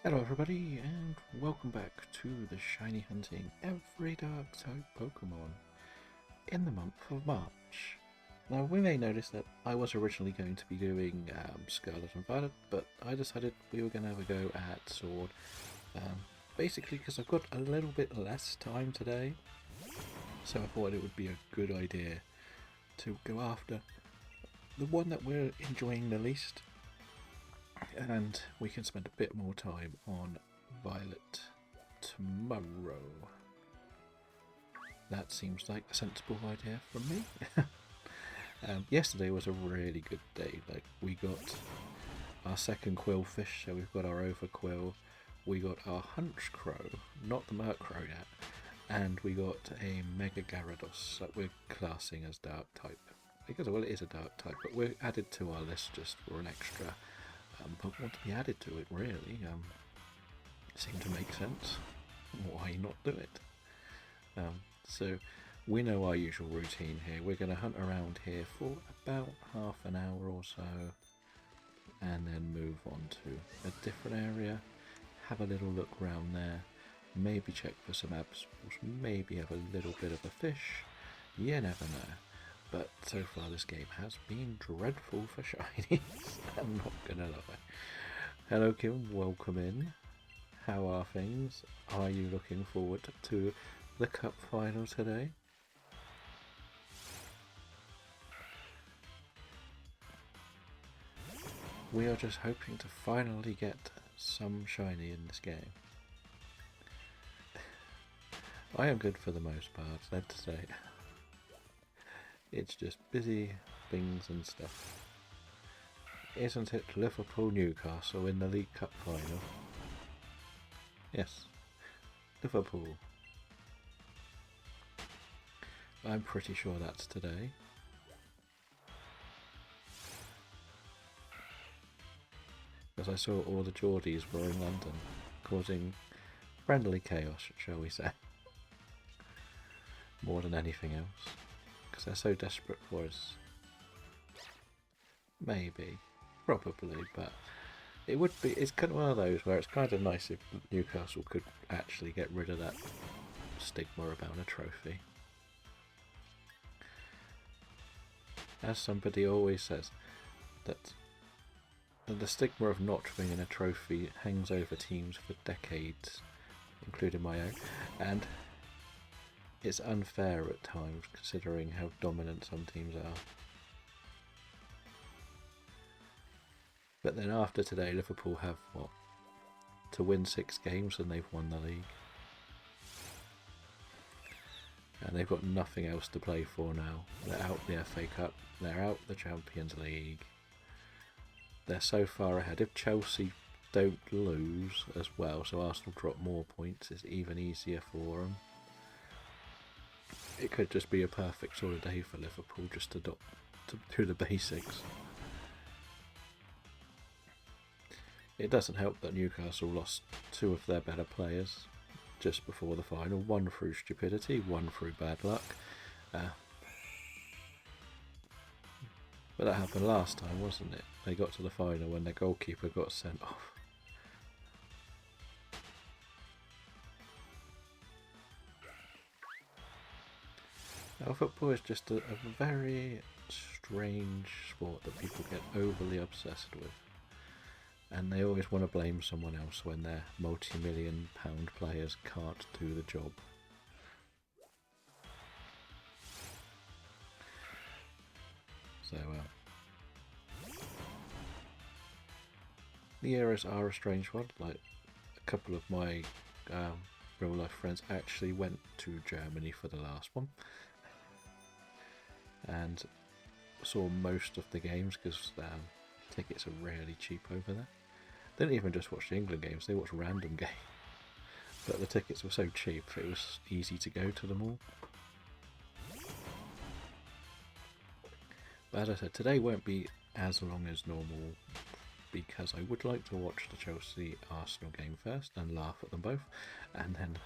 Hello everybody and welcome back to the Shiny Hunting Every Dark Type Pokemon in the month of March. Now we may notice that I was originally going to be doing Scarlet and Violet, but I decided we were going to have a go at Sword, basically because I've got a little bit less time today, so I thought it would be a good idea to go after the one that we're enjoying the least, and we can spend a bit more time on Violet tomorrow. That seems like a sensible idea from me. Yesterday was a really good day. Like, we got our second Quillfish, so we've got our Overquill, we got our Hunchcrow, not the Murkrow yet, and we got a Mega Gyarados that we're classing as Dark type. Because, well, it is a Dark type, but we're added to our list just for an extra Pokemon to be added to it, really. Seemed to make sense. Why not do it? So we know our usual routine here. We're going to hunt around here for about half an hour or so, and then move on to a different area, have a little look around there, maybe check for some Absols, maybe have a little bit of a fish. You never know. But so far this game has been dreadful for shinies. I'm not gonna lie. Hello Kim, welcome in. How are things? Are you looking forward to the cup final today? We are just hoping to finally get some shiny in this game. I am good for the most part, let's say. It's just busy things and stuff. Isn't it Liverpool Newcastle in the League Cup final? Yes, Liverpool. I'm pretty sure that's today. Because I saw all the Geordies were in London, causing friendly chaos, shall we say. More than anything else. Because they're so desperate for us. Maybe. Probably, but it would be, it's kind of one of those where it's kind of nice if Newcastle could actually get rid of that stigma about a trophy. As somebody always says, that the stigma of not winning a trophy hangs over teams for decades, including my own, and it's unfair at times considering how dominant some teams are. But then after today, Liverpool have, what, to win 6 games and they've won the league. And they've got nothing else to play for now. They're out the FA Cup, they're out the Champions League. They're so far ahead. If Chelsea don't lose as well, so Arsenal drop more points, it's even easier for them. It could just be a perfect sort of day for Liverpool just to do the basics. It doesn't help that Newcastle lost 2 of their better players just before the final, one through stupidity, one through bad luck. But that happened last time, wasn't it? They got to the final when their goalkeeper got sent off. Now, football is just a very strange sport that people get overly obsessed with. And they always want to blame someone else when their multi-million pound players can't do the job. So, the eras are a strange one. Like, a couple of my real life friends actually went to Germany for the last one and saw most of the games because tickets are really cheap over there. They didn't even just watch the England games, they watched random games. But the tickets were so cheap, it was easy to go to them all. But as I said, today won't be as long as normal because I would like to watch the Chelsea-Arsenal game first and laugh at them both, and then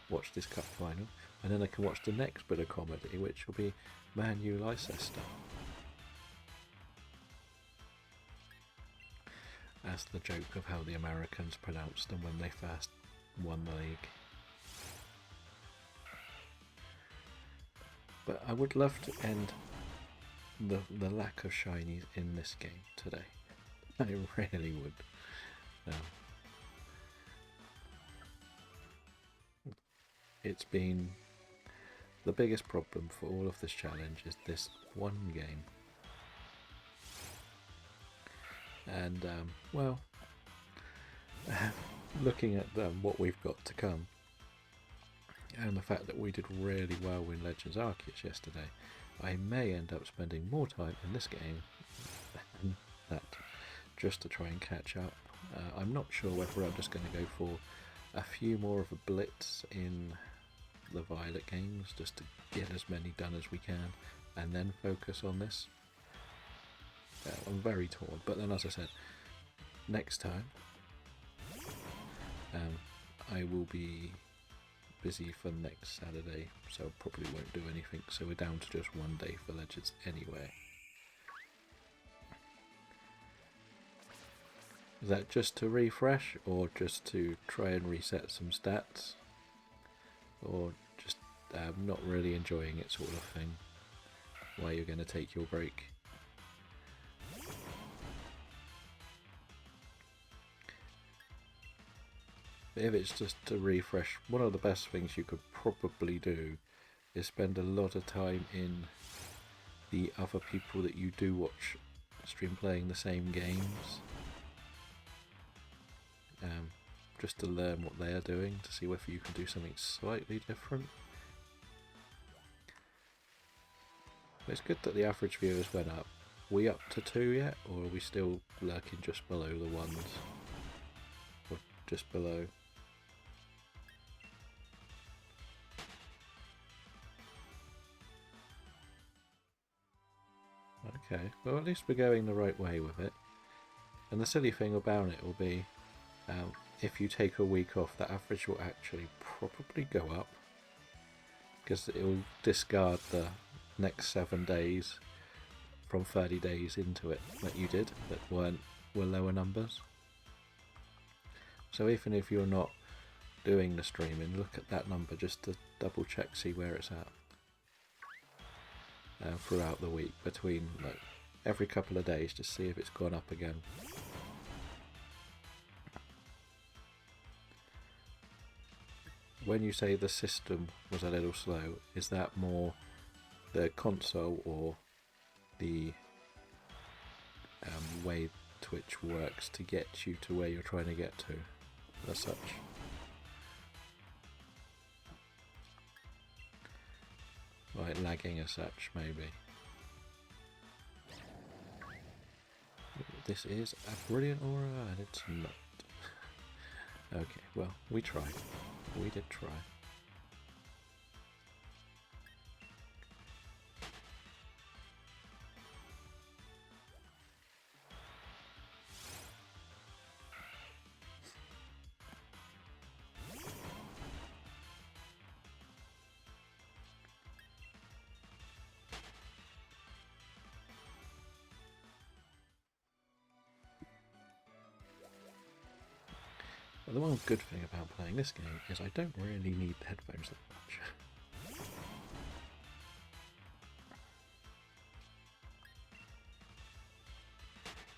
watch this cup final, and then I can watch the next bit of comedy, which will be Man U Leicester. as the joke of how the Americans pronounced them when they first won the league. But I would love to end the lack of shinies in this game today. I really would. It's been the biggest problem for all of this challenge is this one game. And, well, looking at what we've got to come, and the fact that we did really well in Legends Arceus yesterday, I may end up spending more time in this game than that, just to try and catch up. I'm not sure whether I'm just going to go for a few more of a blitz in the Violet games, just to get as many done as we can, and then focus on this. I'm very torn, but then as I said, next time I will be busy for next Saturday, so probably won't do anything, so we're down to just one day for Legends anyway. Is that just to refresh, or just to try and reset some stats, or just not really enjoying it sort of thing, while you're going to take your break? If it's just to refresh, one of the best things you could probably do is spend a lot of time in the other people that you do watch stream playing the same games, just to learn what they are doing, to see whether you can do something slightly different. But it's good that the average viewers went up. Are we up to 2 yet, or are we still lurking just below the 1s? Or just below? Okay, well at least we're going the right way with it. And the silly thing about it will be, if you take a week off, the average will actually probably go up, because it will discard the next 7 days from 30 days into it that you did that were lower numbers. So even if you're not doing the streaming, look at that number just to double check, see where it's at throughout the week, between like every couple of days, just see if it's gone up again. When you say the system was a little slow, is that more the console or the way Twitch works to get you to where you're trying to get to, as such? Like lagging as such, maybe. This is a brilliant aura, and it's not. Okay, well, we tried. We did try. But the one good thing about playing this game is I don't really need the headphones that much.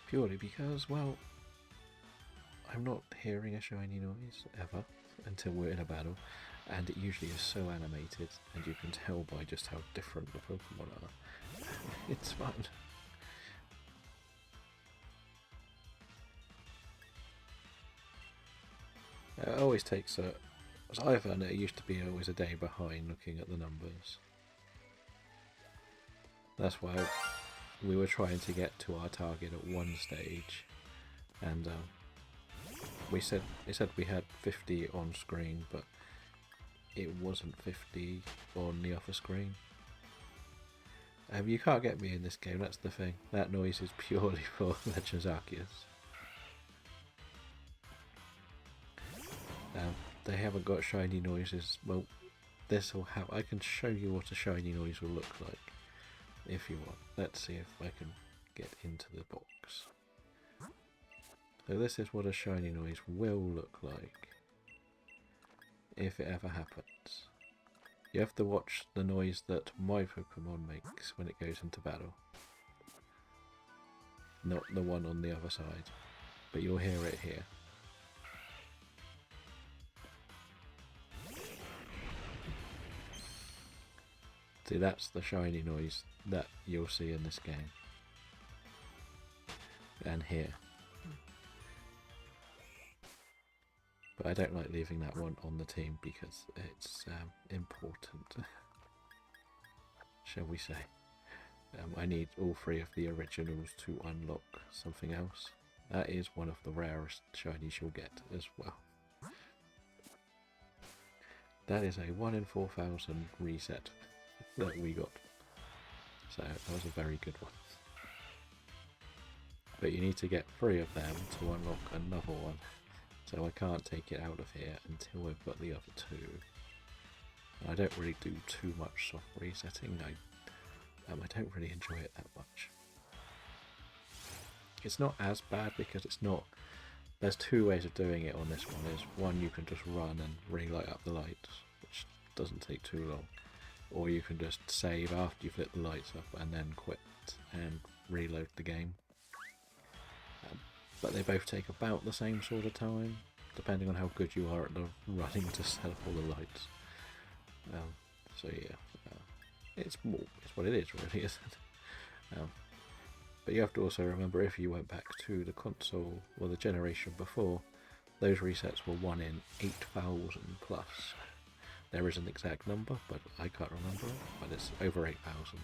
Purely because, well, I'm not hearing a shiny noise ever until we're in a battle, and it usually is so animated, and you can tell by just how different the Pokemon are. It's fun. It always takes as I found it, it used to be always a day behind looking at the numbers. That's why we were trying to get to our target at one stage, and it said we had 50 on screen, but it wasn't 50 on the other screen. You can't get me in this game, that's the thing. That noise is purely for Legends Arceus. They haven't got shiny noises. Well, this will have. I can show you what a shiny noise will look like if you want. Let's see if I can get into the box. So this is what a shiny noise will look like if it ever happens. You have to watch the noise that my Pokemon makes when it goes into battle. Not the one on the other side, but you'll hear it here. See, that's the shiny noise that you'll see in this game. And here. But I don't like leaving that one on the team because it's important, shall we say. I need all three of the originals to unlock something else. That is one of the rarest shinies you'll get as well. That is a 1 in 4,000 reset that we got. So that was a very good one. But you need to get 3 of them to unlock another one. So I can't take it out of here until I've got the other 2. I don't really do too much soft resetting. I don't really enjoy it that much. It's not as bad because it's not... There's 2 ways of doing it on this one. Is one, you can just run and relight up the lights, which doesn't take too long. Or you can just save after you've lit the lights up and then quit and reload the game. But they both take about the same sort of time, depending on how good you are at the running to set up all the lights. So yeah, it's what it is, really, isn't it? But you have to also remember, if you went back to the console or the generation before, those resets were 1 in 8,000 plus. There is an exact number, but I can't remember it, but it's over 8,000.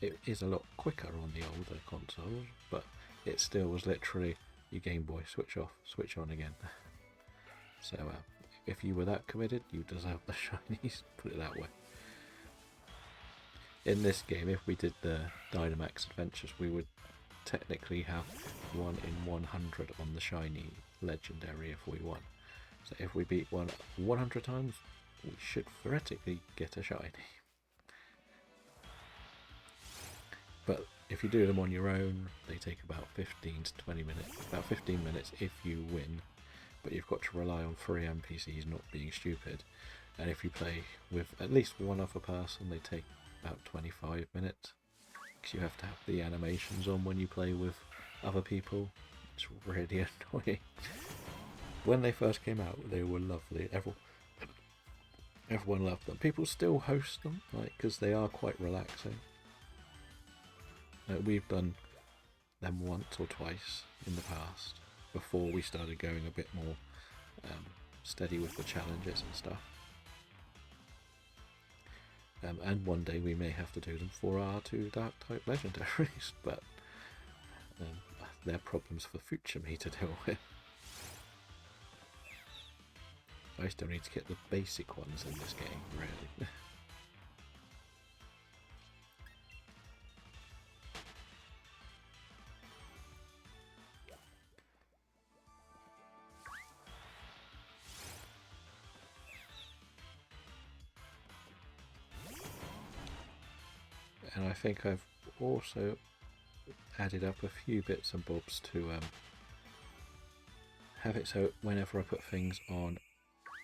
It is a lot quicker on the older consoles, but it still was literally your Game Boy switch off, switch on again. So if you were that committed, you deserve the shinies, put it that way. In this game, if we did the Dynamax Adventures, we would technically have 1 in 100 on the shiny legendary if we won. So if we beat one 100 times, we should theoretically get a shiny. But if you do them on your own, they take about 15 to 20 minutes. About 15 minutes if you win, but you've got to rely on 3 NPCs not being stupid. And if you play with at least one other person, they take about 25 minutes. Because you have to have the animations on when you play with other people. It's really annoying. When they first came out, they were lovely. Everyone loved them. People still host them, because they are quite relaxing. We've done them once or twice in the past, before we started going a bit more steady with the challenges and stuff. And one day we may have to do them for our 2 Dark type legendaries, but they're problems for future me to deal with. I still need to get the basic ones in this game, really. And I think I've also added up a few bits and bobs to have it so whenever I put things on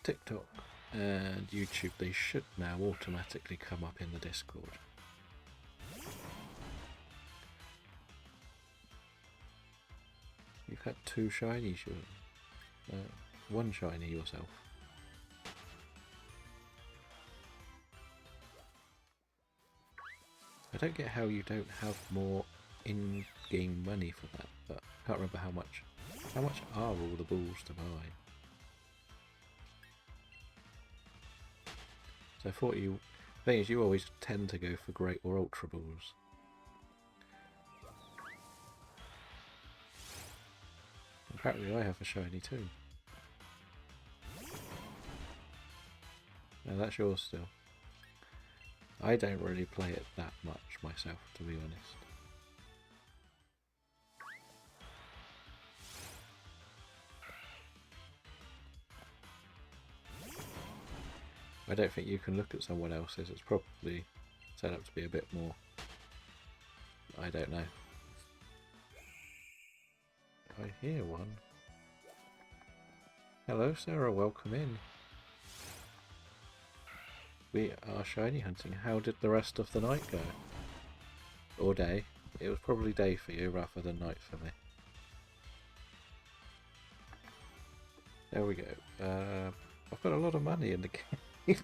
TikTok and YouTube, they should now automatically come up in the Discord. You've had 2 shinies, one shiny yourself. I don't get how you don't have more in-game money for that, but I can't remember how much. How much are all the balls to buy? So I thought the thing is, you always tend to go for great or ultra balls. Apparently I have a shiny too. No, that's yours still. I don't really play it that much myself, to be honest. I don't think you can look at someone else's. It's probably set up to be a bit more... I don't know. I hear one. Hello Sarah, welcome in. We are shiny hunting. How did the rest of the night go? Or day? It was probably day for you rather than night for me. There we go. I've got a lot of money in the game.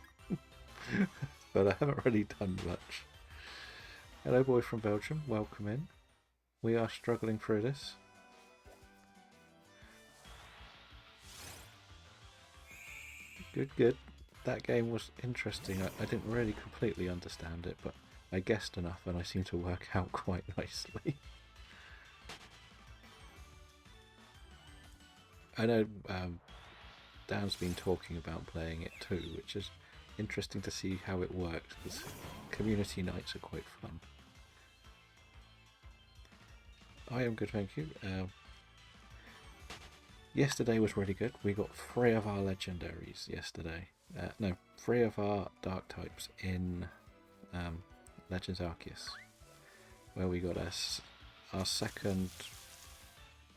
But I haven't really done much. Hello boy from Belgium, welcome in. We are struggling through this. Good, good. That game was interesting. I didn't really completely understand it, but I guessed enough and I seem to work out quite nicely. I know Dan's been talking about playing it too, which is interesting to see how it works, because community nights are quite fun. I am good, thank you. Yesterday was really good. We got 3 of our legendaries yesterday. No, 3 of our dark types in Legends Arceus, where we got our second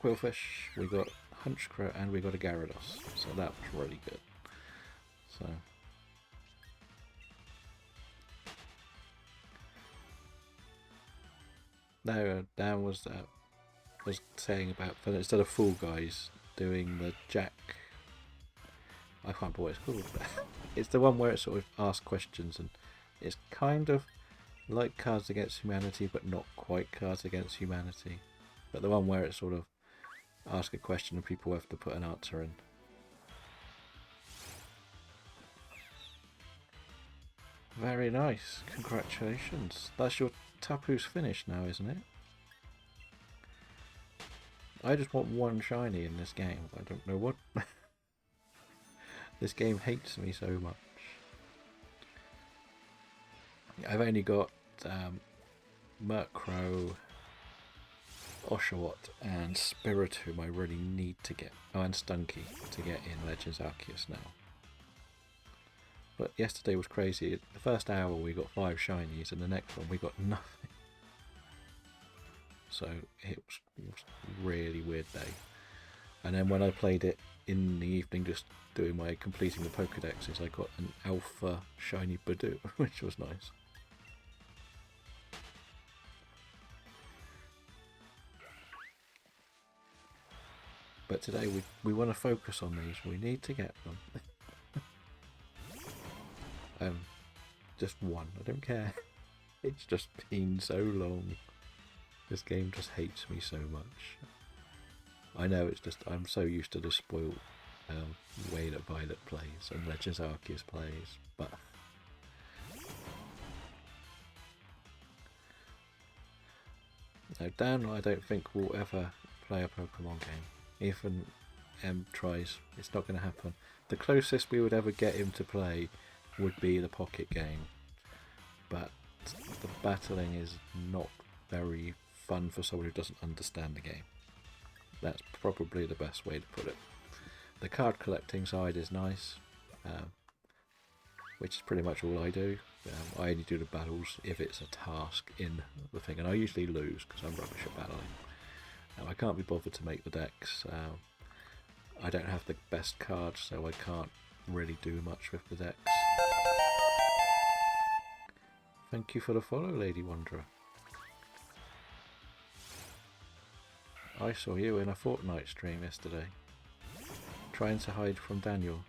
Quillfish, we got Hunchcrow, and we got a Gyarados. So that was really good. So no, Dan was saying about, but instead of Fall Guys, doing the Jack. I can't remember what it's called. It's the one where it sort of asks questions, and it's kind of like Cards Against Humanity, but not quite Cards Against Humanity. But the one where it sort of asks a question and people have to put an answer in. Very nice. Congratulations. That's your Tapu's finish now, isn't it? I just want one shiny in this game. I don't know what. This game hates me so much. I've only got Murkrow, Oshawott and Spiritomb I really need to get. Oh, and Stunky to get in Legends Arceus now. But yesterday was crazy. The first hour we got 5 shinies and the next one we got nothing. So it was a really weird day. And then when I played it in the evening, just doing my completing the Pokedexes, I got an alpha shiny Badoo, which was nice. But today we want to focus on these. We need to get them. Just one. I don't care. It's just been so long. This game just hates me so much. I know, it's just I'm so used to the spoiled way that Violet plays and Legends Arceus plays, but no, Dan I don't think will ever play a Pokemon game. Even tries, it's not going to happen. The closest we would ever get him to play would be the Pocket game, but the battling is not very fun for someone who doesn't understand the game. That's probably the best way to put it. The card collecting side is nice, which is pretty much all I do. I only do the battles if it's a task in the thing, and I usually lose because I'm rubbish at battling. I can't be bothered to make the decks. I don't have the best cards, so I can't really do much with the decks. Thank you for the follow, Lady Wanderer. I saw you in a Fortnite stream yesterday, trying to hide from Daniel,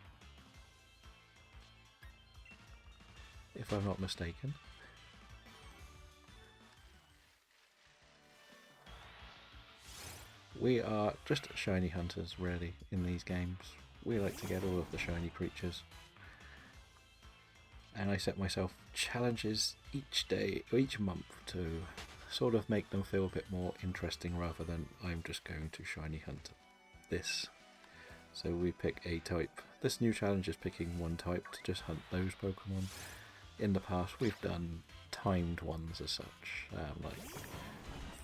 if I'm not mistaken. We are just shiny hunters, really, in these games. We like to get all of the shiny creatures. And I set myself challenges each day, or each month, to sort of make them feel a bit more interesting rather than I'm just going to shiny hunt this. So we pick a type. This new challenge is picking one type to just hunt those Pokemon. In the past we've done timed ones as such, like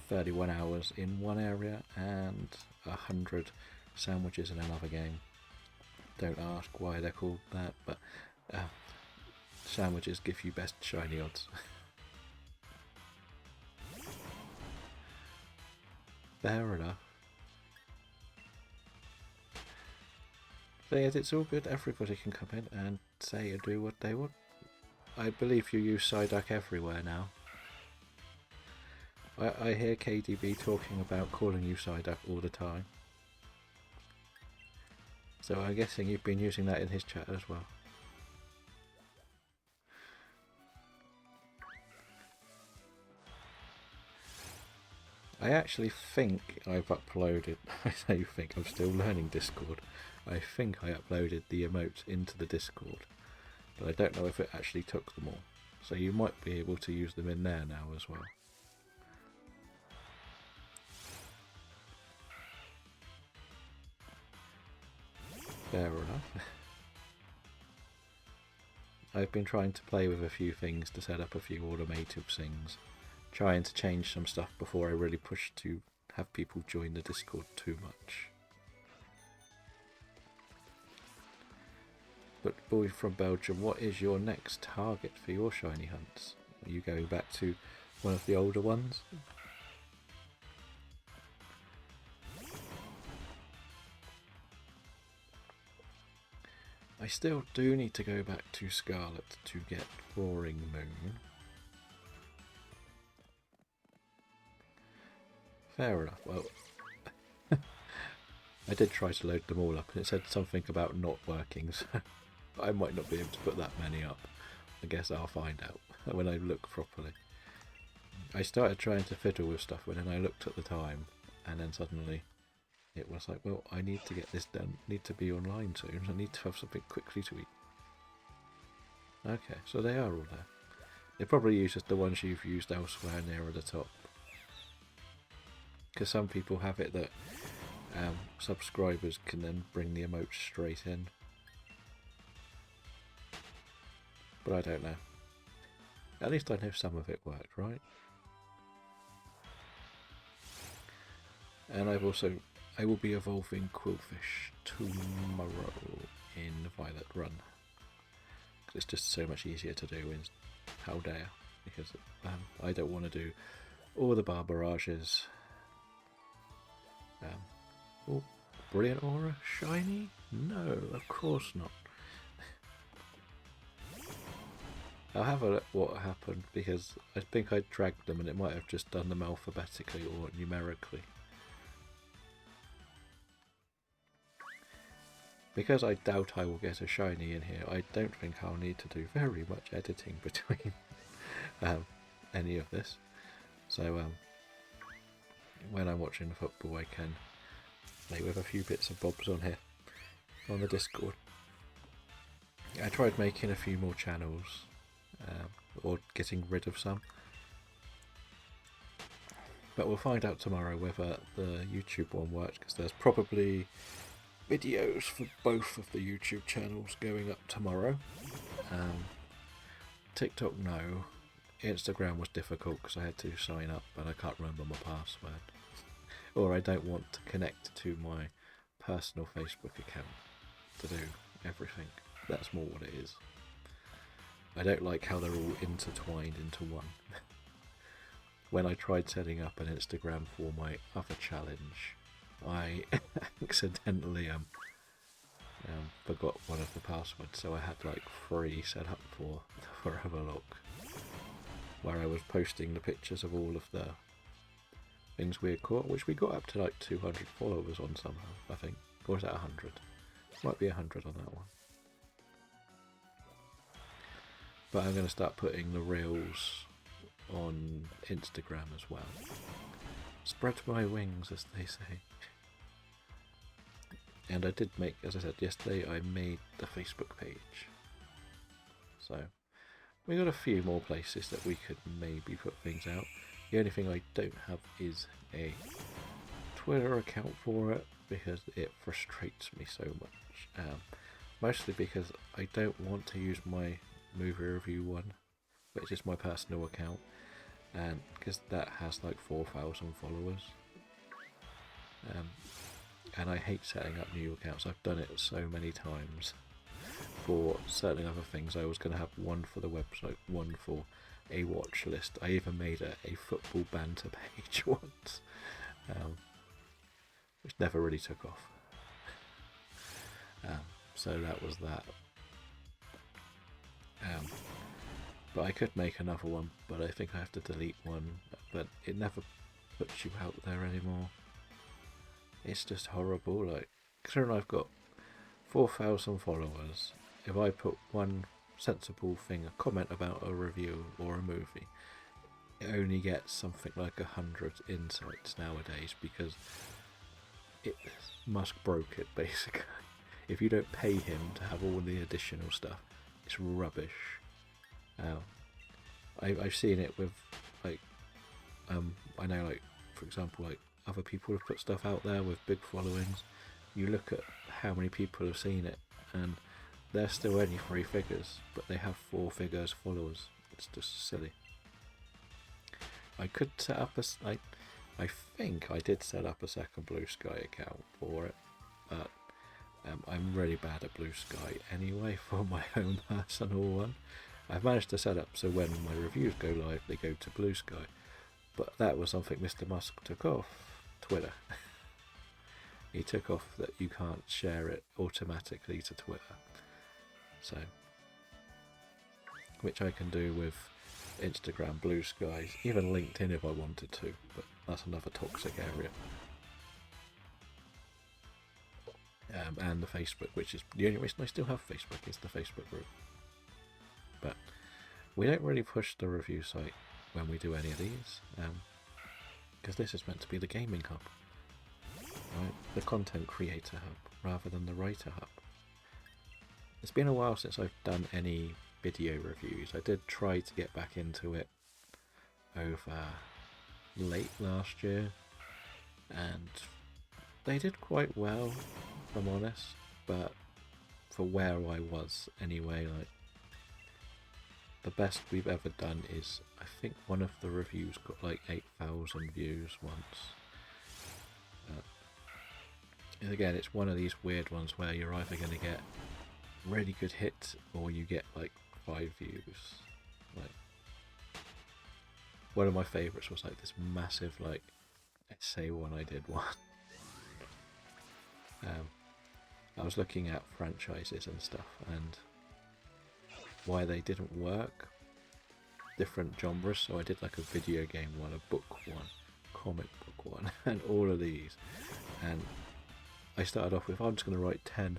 31 hours in one area and 100 sandwiches in another game. Don't ask why they're called that, but sandwiches give you best shiny odds. Fair enough. Thing is, it's all good. Everybody can come in and say and do what they want. I believe you use Psyduck everywhere now. I hear KDB talking about calling you Psyduck all the time. So I'm guessing you've been using that in his chat as well. I actually think I've uploaded, I say think, I'm still learning Discord. I think I uploaded the emotes into the Discord, but I don't know if it actually took them all. So you might be able to use them in there now as well. Fair enough. I've been trying to play with a few things to set up a few automated things. Trying to change some stuff before I really push to have people join the Discord too much. But boy from Belgium, what is your next target for your shiny hunts? Are you going back to one of the older ones? I still do need to go back to Scarlet to get Roaring Moon. Fair enough. Well, I did try to load them all up and it said something about not working, so I might not be able to put that many up. I guess I'll find out when I look properly. I started trying to fiddle with stuff and then I looked at the time and then suddenly it was like, well, I need to get this done. I need to be online soon. I need to have something quickly to eat. Okay, so they are all there. They probably use just the ones you've used elsewhere nearer the top. Because some people have it that subscribers can then bring the emotes straight in. But I don't know. At least I know some of it worked, right? And I will be evolving Quillfish tomorrow in Violet Run. Because it's just so much easier to do in Paldea. Because I don't want to do all the bar barrages. Oh, Brilliant Aura? Shiny? No, of course not. I'll have a look what happened because I think I dragged them and it might have just done them alphabetically or numerically. Because I doubt I will get a shiny in here, I don't think I'll need to do very much editing between any of this. So when I'm watching football I can play with a few bits and bobs on here, on the Discord. I tried making a few more channels, or getting rid of some. But we'll find out tomorrow whether the YouTube one works, because there's probably videos for both of the YouTube channels going up tomorrow. TikTok, no. Instagram was difficult because I had to sign up and I can't remember my password. Or I don't want to connect to my personal Facebook account to do everything. That's more what it is. I don't like how they're all intertwined into one. When I tried setting up an Instagram for my other challenge, I accidentally forgot one of the passwords, so I had like 3 set up for Forever Lock, where I was posting the pictures of all of the things we had caught, which we got up to like 200 followers on somehow, I think. Or was that 100? Might be 100 on that one. But I'm going to start putting the reels on Instagram as well. Spread my wings, as they say. And I did make, as I said yesterday, I made the Facebook page. So we got a few more places that we could maybe put things out. The only thing I don't have is a Twitter account for it because it frustrates me so much. Mostly because I don't want to use my movie review one, which is my personal account, and because that has like 4,000 followers. And I hate setting up new accounts. I've done it so many times for certain other things. I was going to have one for the website, one for a watch list. I even made a football banter page once, which never really took off. so that was that. But I could make another one, but I think I have to delete one, but it never puts you out there anymore. It's just horrible. Like, considering I've got 4,000 followers, if I put one sensible thing, a comment about a review or a movie, it only gets something like 100 insights nowadays, because Musk broke it, basically. If you don't pay him to have all the additional stuff, it's rubbish. I've seen it with, like, I know, like, for example, like, other people have put stuff out there with big followings. You look at how many people have seen it, and they're still only 3 figures, but they have 4 figures followers. It's just silly. I could set up I think I did set up a second Blue Sky account for it, but I'm really bad at Blue Sky anyway for my own personal one. I've managed to set up so when my reviews go live, they go to Blue Sky, but that was something Mr. Musk took off Twitter. He took off that you can't share it automatically to Twitter, so which I can do with Instagram, Blue Skies, even LinkedIn if I wanted to, but that's another toxic area. And the Facebook, which is the only reason I still have Facebook, is the Facebook group. But we don't really push the review site when we do any of these, because this is meant to be the gaming hub, right? The content creator hub rather than the writer hub. It's been a while since I've done any video reviews. I did try to get back into it over late last year, and they did quite well, if I'm honest, but for where I was anyway, like, the best we've ever done is, I think one of the reviews got like 8,000 views once. And again, it's one of these weird ones where you're either going to get really good hits or you get like 5 views. Like, one of my favourites was like this massive like essay one I did one. I was looking at franchises and stuff and why they didn't work, different genres. So I did like a video game one, a book one, comic book one, and all of these. And I started off with, I'm just going to write 10.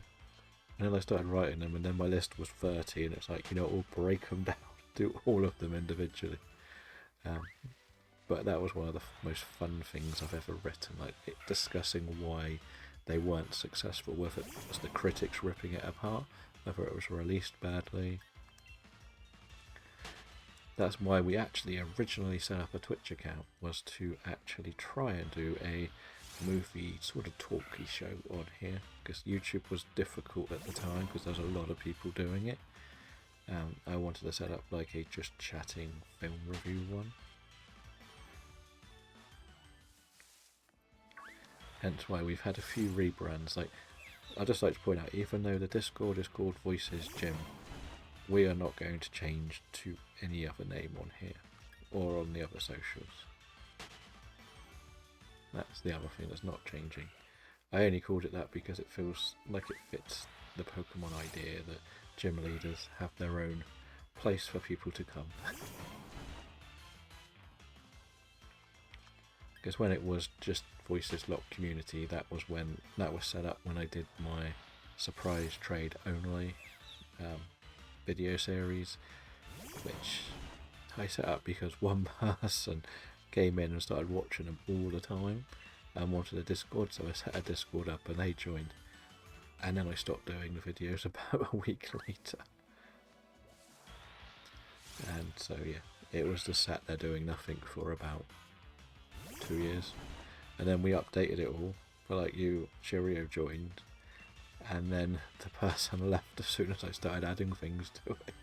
And then I started writing them, and then my list was 30, and it's like, we'll break them down, do all of them individually. But that was one of the most fun things I've ever written, like discussing why they weren't successful, whether it was the critics ripping it apart, whether it was released badly. That's why we actually originally set up a Twitch account, was to actually try and do a movie sort of talky show on here, because YouTube was difficult at the time because there was a lot of people doing it. I wanted to set up like a just chatting film review one. Hence why we've had a few rebrands. Like, I'd just like to point out, even though the Discord is called Voices Gym, we are not going to change to any other name on here or on the other socials. That's the other thing that's not changing. I only called it that because it feels like it fits the Pokemon idea that gym leaders have their own place for people to come. Because when it was just Voices Locked Community, that was set up when I did my surprise trade only video series, which I set up because one person came in and started watching them all the time and wanted a Discord, so I set a Discord up and they joined, and then I stopped doing the videos about a week later. And so yeah, it was just sat there doing nothing for about 2 years, and then we updated it all for like Cheerio joined, and then the person left as soon as I started adding things to it,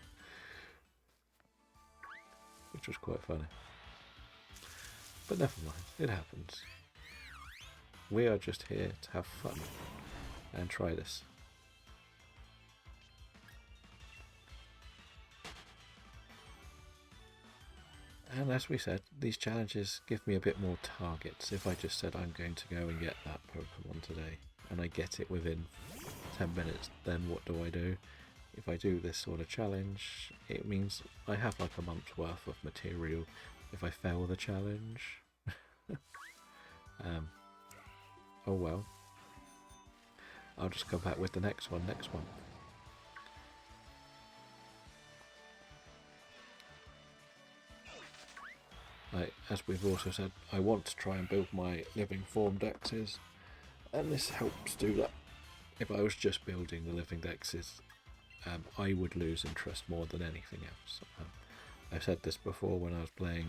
which was quite funny. But never mind, it happens. We are just here to have fun and try this. And as we said, these challenges give me a bit more targets. If I just said I'm going to go and get that Pokemon today, and I get it within 10 minutes, then what do? If I do this sort of challenge, it means I have like a month's worth of material if I fail the challenge. Oh well. I'll just come back with the next one next month. As we've also said, I want to try and build my living form dexes, and this helps do that. If I was just building the living dexes, I would lose interest more than anything else. I've said this before when I was playing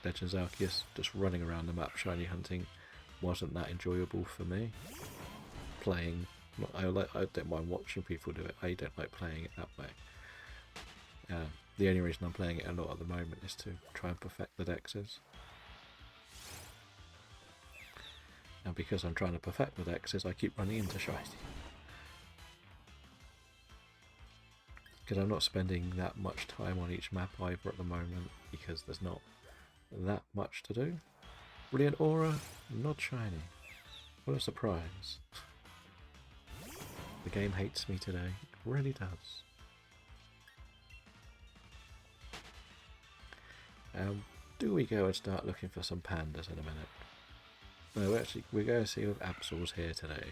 Legends Arceus, just running around the map shiny hunting wasn't that enjoyable for me. Playing, I don't mind watching people do it, I don't like playing it that way. The only reason I'm playing it a lot at the moment is to try and perfect the dexes. And because I'm trying to perfect the dexes, I keep running into shiny. Because I'm not spending that much time on each map either at the moment, because there's not that much to do. Brilliant Aura, not shiny. What a surprise. The game hates me today, it really does. Do we go and start looking for some pandas in a minute? No, actually, we're going to see if Absol's here today.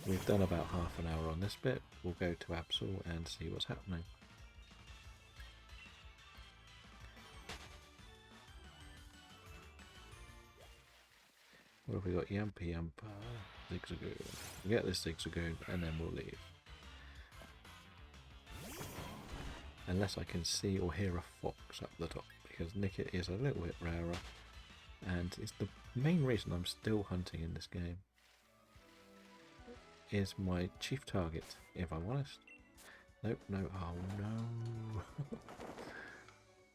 We've done about half an hour on this bit. We'll go to Absol and see what's happening. What have we got? Yampa Yampa, Zigzagoon. We'll get this Zigzagoon and then we'll leave. Unless I can see or hear a fox up the top, because Nickit is a little bit rarer, and it's the main reason I'm still hunting in this game. Is my chief target, if I'm honest. Nope, no, oh no.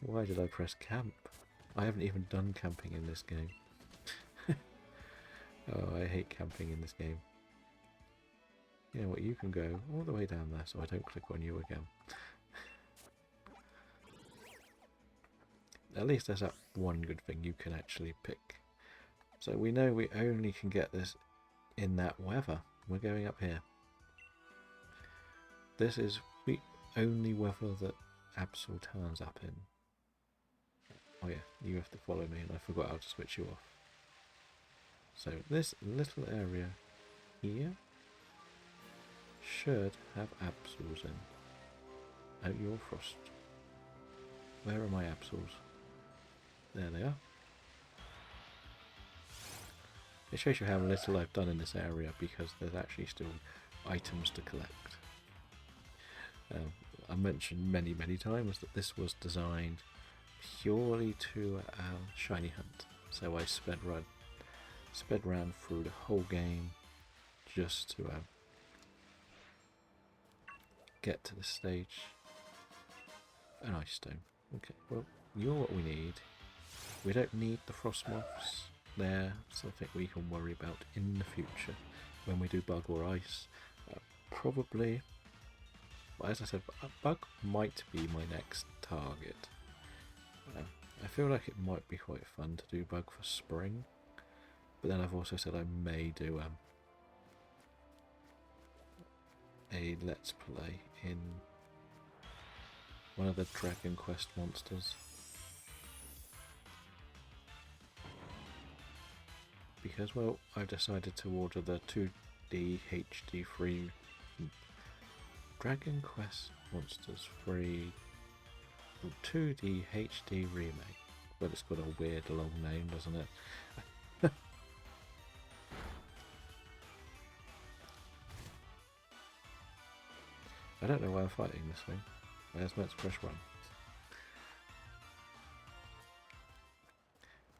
Why did I press camp? I haven't even done camping in this game. Oh, I hate camping in this game. You know what, you can go all the way down there so I don't click on you again. At least there's that one good thing you can actually pick. So we know we only can get this in that weather. We're going up here. This is the only weather that Absol turns up in. Oh yeah, you have to follow me and I forgot how to switch you off. So this little area here should have Absols in. Oh, you're Frost. Where are my Absols? There they are. It shows you how little I've done in this area because there's actually still items to collect. I mentioned many times that this was designed purely to shiny hunt. So I sped round through the whole game just to get to the stage. An ice stone. Okay, well, you're what we need. We don't need the frost moths. They're something we can worry about in the future when we do bug or ice. Probably, well, as I said, bug might be my next target. I feel like it might be quite fun to do bug for spring, but then I've also said I may do a let's play in one of the Dragon Quest monsters. Because, well, I've decided to order the 2D HD free Dragon Quest Monsters free 2D HD remake. But it's got a weird long name, doesn't it? I don't know why I'm fighting this thing. I was meant to press run.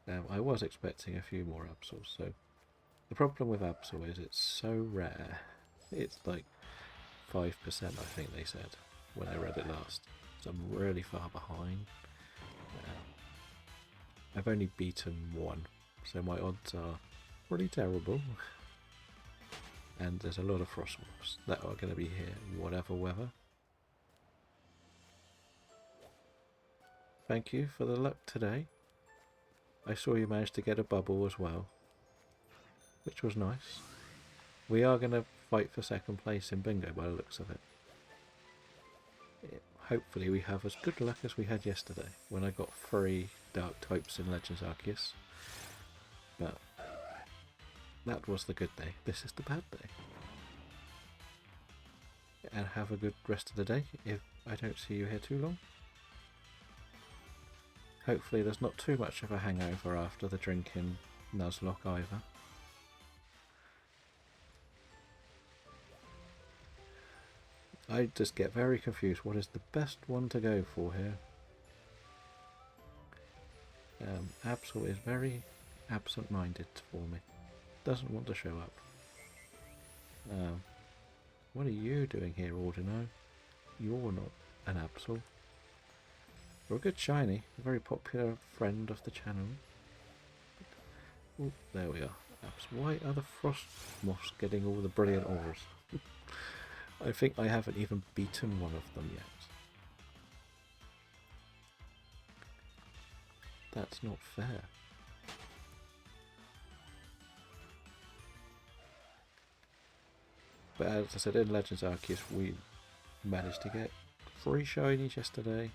Now, I was expecting a few more Absols, so the problem with Absol is it's so rare. It's like 5%, I think they said, when I read it last. So I'm really far behind. I've only beaten one, so my odds are pretty terrible. And there's a lot of frost moths that are going to be here, whatever weather. Thank you for the luck today. I saw you managed to get a bubble as well, which was nice. We are going to fight for second place in bingo by the looks of it. Hopefully we have as good luck as we had yesterday when I got 3 dark types in Legends Arceus. But that was the good day. This is the bad day. And have a good rest of the day if I don't see you here too long. Hopefully there's not too much of a hangover after the drinking Nuzlocke either. I just get very confused. What is the best one to go for here? Absol is very absent-minded for me. Doesn't want to show up. What are you doing here, Ordino? You're not an Absol. You're a good shiny, a very popular friend of the channel. Ooh, there we are. Why are the frost moths getting all the brilliant ores? I think I haven't even beaten one of them yet. That's not fair. But as I said, in Legends Arceus we managed to get 3 shinies yesterday.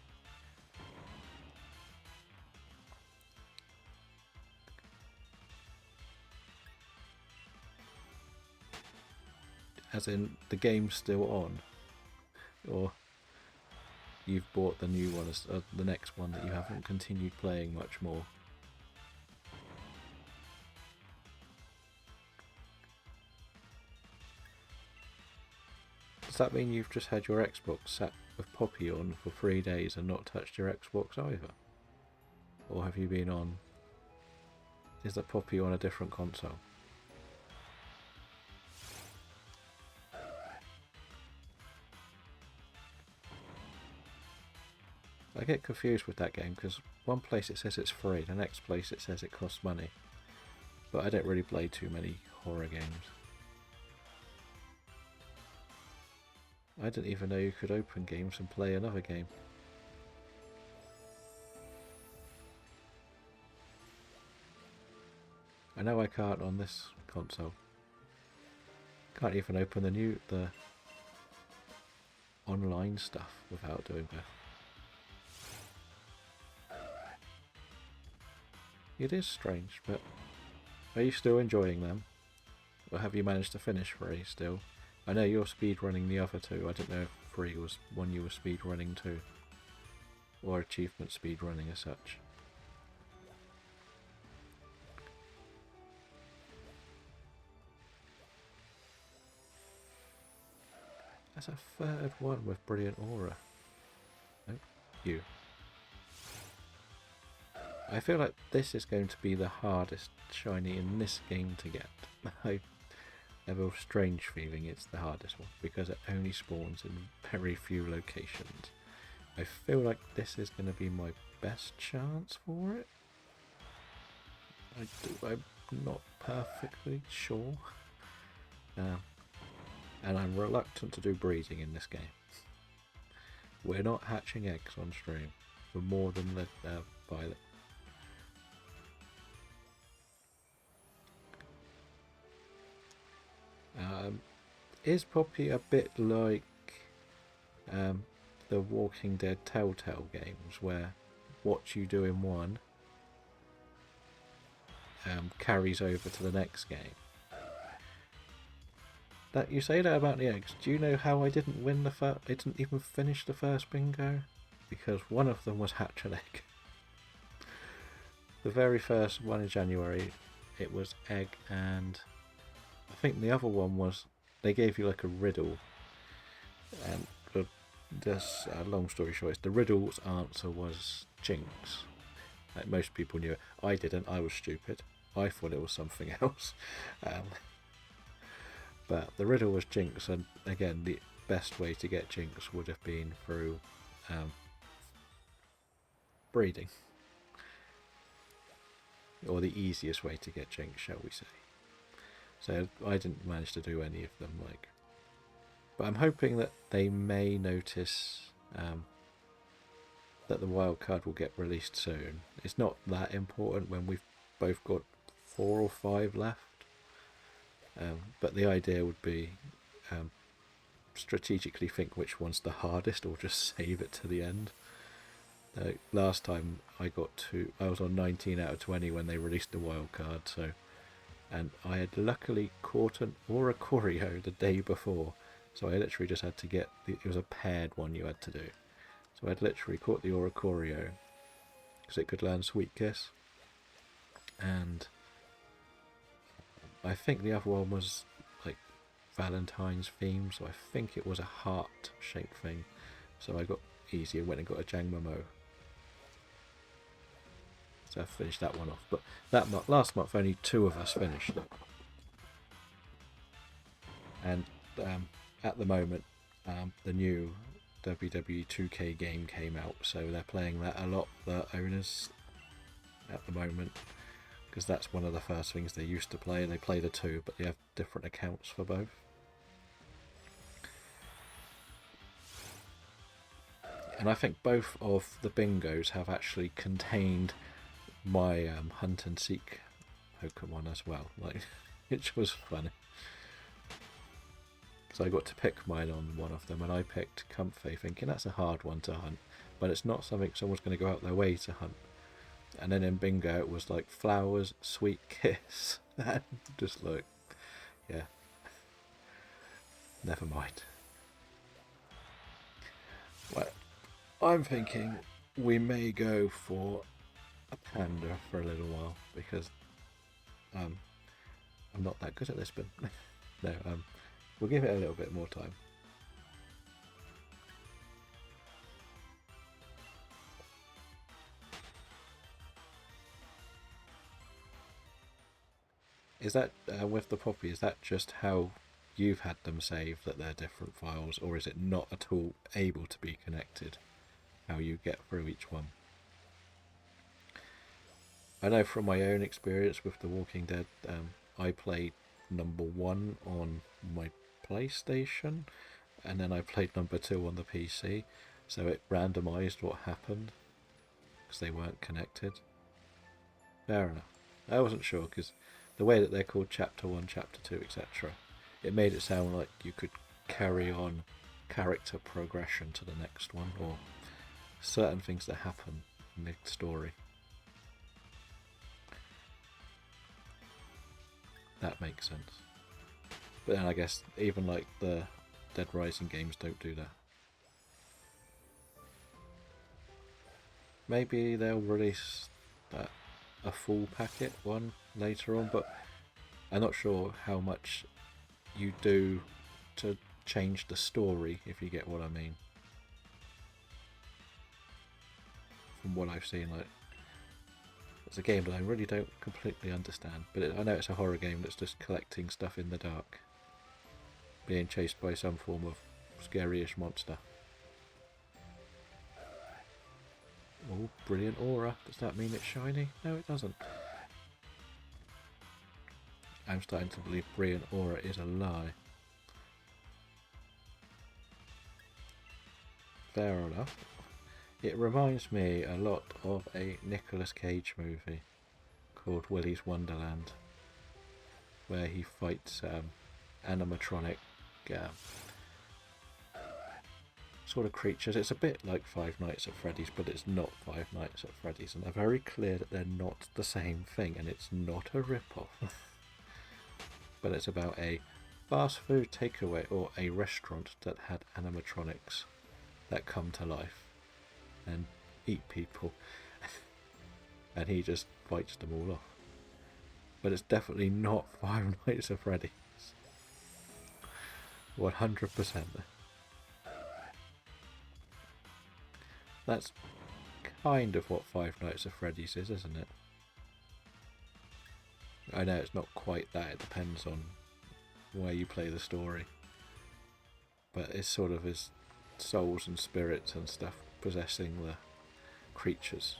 As in, the game's still on, or you've bought the new one, the next one that you haven't continued playing much more. Does that mean you've just had your Xbox sat with Poppy on for 3 days and not touched your Xbox either? Or have you been on... Is the Poppy on a different console? I get confused with that game because one place it says it's free, the next place it says it costs money. But I don't really play too many horror games. I didn't even know you could open games and play another game. I know I can't on this console. Can't even open the online stuff without doing that. It is strange, but are you still enjoying them? Or have you managed to finish 3 still? I know you're speedrunning the other 2. I didn't know if 3 was one you were speedrunning too. Or achievement speedrunning as such. That's a 3rd one with Brilliant Aura. Nope, you. I feel like this is going to be the hardest shiny in this game to get. I have a strange feeling it's the hardest one because it only spawns in very few locations. I feel like this is going to be my best chance for it. I'm not perfectly sure. And I'm reluctant to do breeding in this game. We're not hatching eggs on stream for more than the violet. Is Poppy a bit like the Walking Dead Telltale games where what you do in one carries over to the next game? That you say that about the eggs. Do you know how I didn't win the first? I didn't even finish the first bingo because one of them was hatch an egg. The very first one in January, it was egg, and I think the other one was they gave you like a riddle, and just long story short, the riddle's answer was Jinx. Like most people knew it. I didn't. I was stupid. I thought it was something else. But the riddle was Jinx, and again, the best way to get Jinx would have been through breeding. Or the easiest way to get Jinx, shall we say. So I didn't manage to do any of them, but I'm hoping that they may notice that the wild card will get released soon. It's not that important when we've both got 4 or 5 left. But the idea would be strategically think which one's the hardest or just save it to the end. Last time I was on 19 out of 20 when they released the wild card, and I had luckily caught an Oricorio the day before, so I literally just had to get it was a paired one you had to do. So I'd literally caught the Oricorio because it could learn Sweet Kiss, and I think the other one was like Valentine's theme, so I think it was a heart-shaped thing. So I got easier, went and got a Jangmomo. So I finished that one off. But last month, only 2 of us finished it. And at the moment, the new WWE 2K game came out, so they're playing that a lot, the owners, at the moment. Because that's one of the first things they used to play. They play the 2, but they have different accounts for both. And I think both of the bingos have actually contained my hunt and seek Pokemon as well, like, which was funny. So I got to pick mine on one of them, and I picked Comfey, thinking that's a hard one to hunt, but it's not something someone's going to go out their way to hunt. And then in bingo it was like flowers, sweet kiss, and just like, yeah, never mind. Well, I'm thinking we may go for a panda for a little while, because I'm not that good at this, but no, we'll give it a little bit more time. Is that with the Poppy, is that just how you've had them saved, that they're different files, or is it not at all able to be connected, how you get through each one? I know from my own experience with The Walking Dead, I played number 1 on my PlayStation, and then I played number 2 on the PC, so it randomised what happened, because they weren't connected. Fair enough. I wasn't sure, because the way that they're called Chapter 1, Chapter 2, etc., it made it sound like you could carry on character progression to the next one, or certain things that happen in the story. That makes sense. But then I guess even like the Dead Rising games don't do that. Maybe they'll release a full packet one later on, but I'm not sure how much you do to change the story, if you get what I mean. From what I've seen, like, it's a game that I really don't completely understand, but I know it's a horror game that's just collecting stuff in the dark, being chased by some form of scary-ish monster. Oh, brilliant aura. Does that mean it's shiny? No, it doesn't. I'm starting to believe brilliant aura is a lie. Fair enough. It reminds me a lot of a Nicolas Cage movie called Willy's Wonderland, where he fights animatronic sort of creatures. It's a bit like Five Nights at Freddy's, but it's not Five Nights at Freddy's, and they're very clear that they're not the same thing, and it's not a rip-off. But it's about a fast food takeaway, or a restaurant that had animatronics that come to life and eat people, and he just fights them all off. But it's definitely not Five Nights at Freddy's. 100%. That's kind of what Five Nights at Freddy's is, isn't it? I know it's not quite that, it depends on where you play the story. But it's sort of his souls and spirits and stuff possessing the creatures.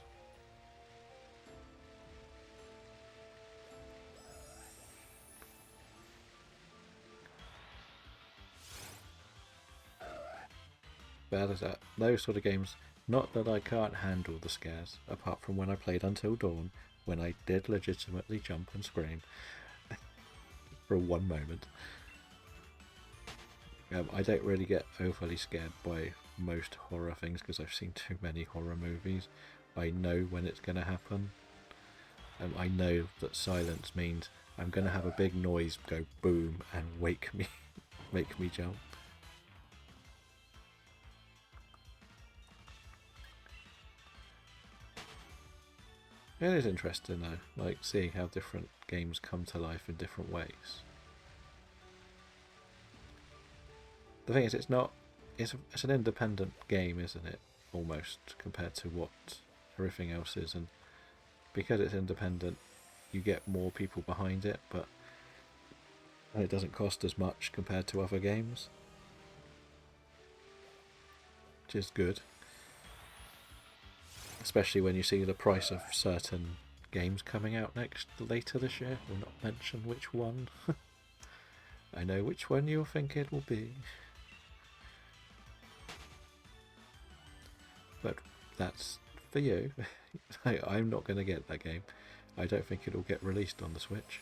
But as those sort of games, not that I can't handle the scares, apart from when I played Until Dawn, when I did legitimately jump and scream for one moment. I don't really get overly scared by most horror things because I've seen too many horror movies. I know when it's going to happen. I know that silence means I'm going to have a big noise go boom and wake me, make me jump. It is interesting though, like seeing how different games come to life in different ways. The thing is, it's not. It's an independent game, isn't it? Almost compared to what everything else is, and because it's independent, you get more people behind it, but it doesn't cost as much compared to other games, which is good. Especially when you see the price of certain games coming out later this year. We'll not mention which one. I know which one you'll think it will be. But that's for you. I'm not going to get that game. I don't think it'll get released on the Switch.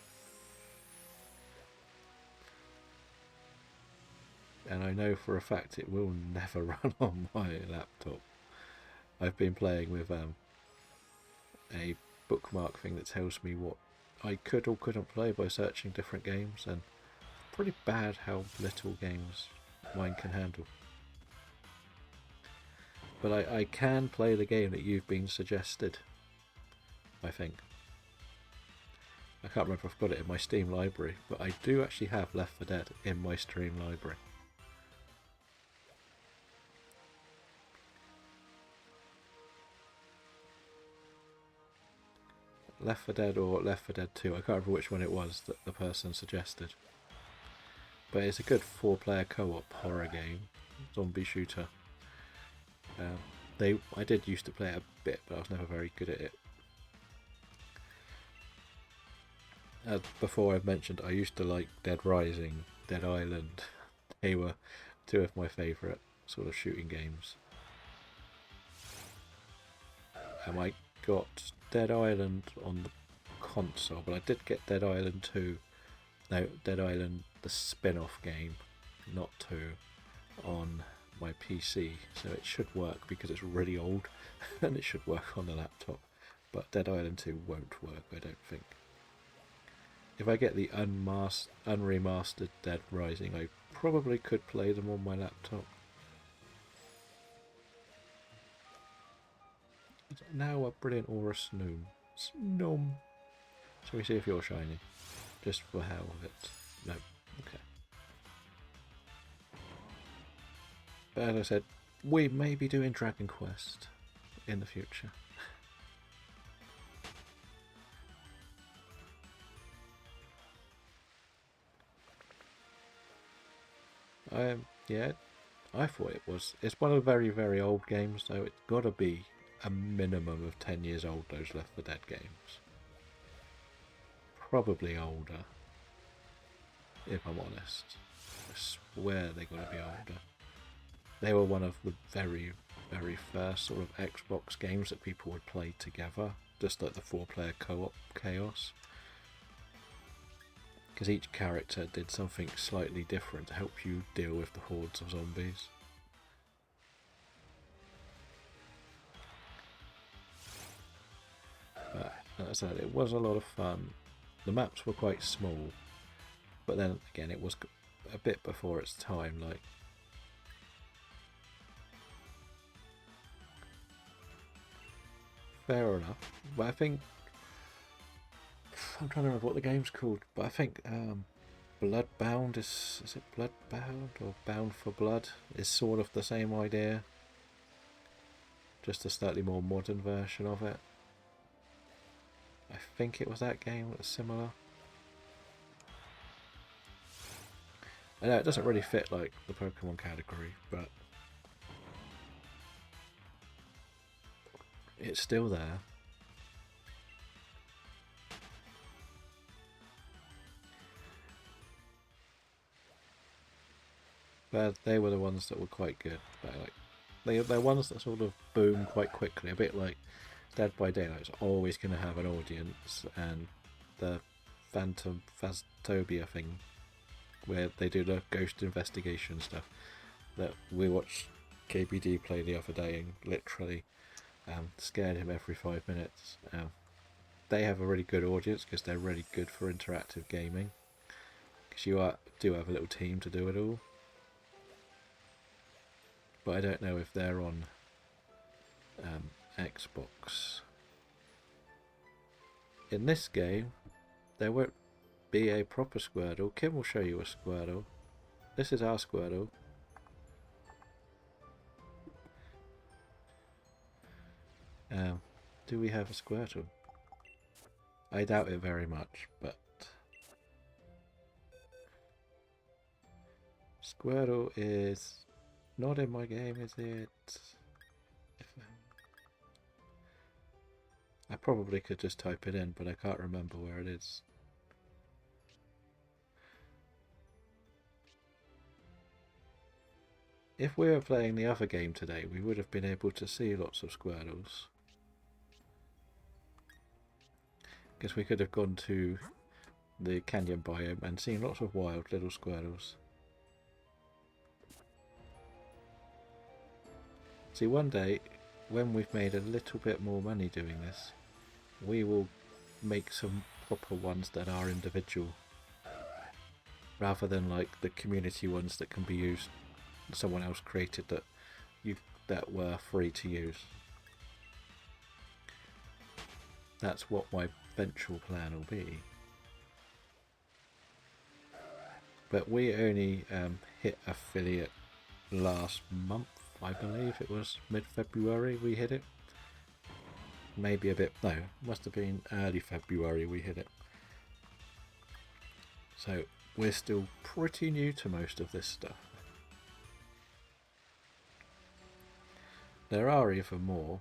And I know for a fact it will never run on my laptop. I've been playing with a bookmark thing that tells me what I could or couldn't play by searching different games, and pretty bad how little games mine can handle. But I can play the game that you've been suggested, I think. I can't remember if I've got it in my Steam library, but I do actually have Left 4 Dead in my Steam library. Left 4 Dead or Left 4 Dead 2, I can't remember which one it was that the person suggested. But it's a good 4-player co-op horror game, zombie shooter. I did used to play it a bit, but I was never very good at it. As before I've mentioned, I used to like Dead Rising, Dead Island. They were two of my favourite sort of shooting games. I got Dead Island on the console, but I did get Dead Island 2. No, Dead Island, the spin-off game, not 2, on my PC, so it should work because it's really old and it should work on the laptop, but Dead Island 2 won't work, I don't think. If I get the unremastered Dead Rising, I probably could play them on my laptop. Now a brilliant aura Snoom. Snoom. Shall we see if you're shiny? Just for hell of it. No. Okay. But as I said, we may be doing Dragon Quest in the future. Yeah, I thought it was. It's one of the very, very old games, so it's got to be a minimum of 10 years old, those Left 4 Dead games. Probably older, if I'm honest. I swear they got to be older. They were one of the very, very first sort of Xbox games that people would play together, just like the 4-player co-op chaos. Because each character did something slightly different to help you deal with the hordes of zombies. But as I said, it was a lot of fun. The maps were quite small, but then again, it was a bit before its time. Like, fair enough. But I think I'm trying to remember what the game's called. But I think Bloodbound is it Bloodbound or Bound for Blood is sort of the same idea, just a slightly more modern version of it. I think it was that game that was similar. I know it doesn't really fit like the Pokemon category, but it's still there. But they were the ones that were quite good. They're ones that sort of boom quite quickly, a bit like Dead by Daylight's always going to have an audience, and the Phantom Phasphobia thing where they do the ghost investigation stuff. That we watched KBD play the other day and literally scared him every 5 minutes. They have a really good audience because they're really good for interactive gaming. Because you do have a little team to do it all. But I don't know if they're on Xbox. In this game, there won't be a proper Squirtle. Kim will show you a Squirtle. This is our Squirtle. Do we have a Squirtle? I doubt it very much, but Squirtle is not in my game, is it? I probably could just type it in, but I can't remember where it is. If we were playing the other game today, we would have been able to see lots of Squirtles. Because we could have gone to the canyon biome and seen lots of wild little Squirtles. See, one day, when we've made a little bit more money doing this, we will make some proper ones that are individual. Rather than like the community ones that can be used, someone else created that were free to use. That's what my eventual plan will be. But we only hit affiliate last month, I believe it was mid-February we hit it. Maybe a bit, no, must have been early February we hit it. So we're still pretty new to most of this stuff. There are even more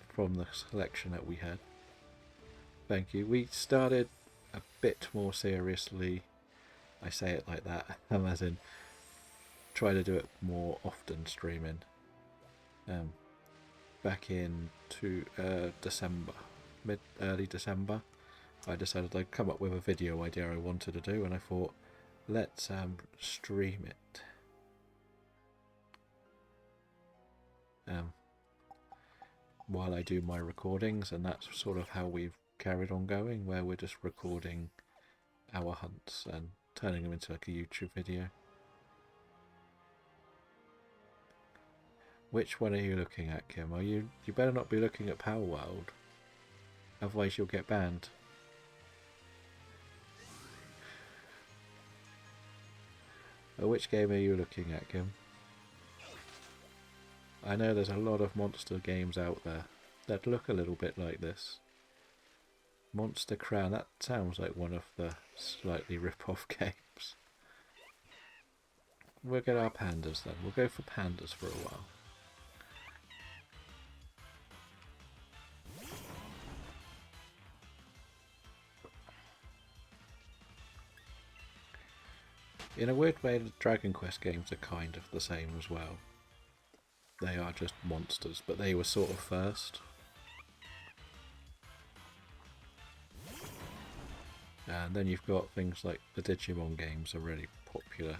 from the selection that we had. Thank you. We started a bit more seriously. I say it like that, as in try to do it more often streaming. Back in December, early December, I decided I'd come up with a video idea I wanted to do, and I thought, let's stream it. While I do my recordings, and that's sort of how we've carried on going, where we're just recording our hunts and turning them into like a YouTube video. Which one are you looking at, Kim? You better not be looking at Power World, otherwise you'll get banned. Which game are you looking at, Kim? I know there's a lot of monster games out there that look a little bit like this. Monster Crown, that sounds like one of the slightly rip-off games. We'll get our pandas then. We'll go for pandas for a while. In a weird way, the Dragon Quest games are kind of the same as well. They are just monsters, but they were sort of first. And then you've got things like the Digimon games are really popular.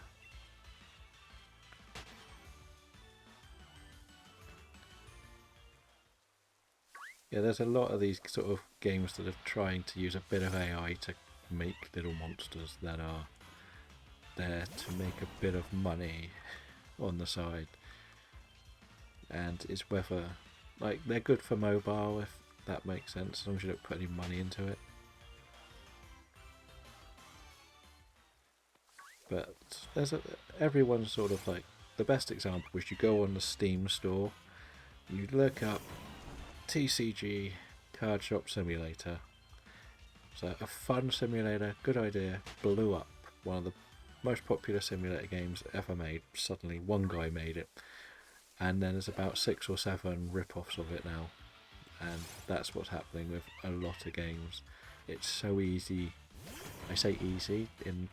Yeah, there's a lot of these sort of games that are trying to use a bit of AI to make little monsters that are there to make a bit of money on the side. And it's whether, like, they're good for mobile, if that makes sense, as long as you don't put any money into it. But there's everyone's sort of like, the best example is you go on the Steam store, you look up TCG Card Shop Simulator. So a fun simulator, good idea, blew up. One of the most popular simulator games ever made. Suddenly one guy made it. And then there's about 6 or 7 rip-offs of it now. And that's what's happening with a lot of games. It's so easy, I say easy in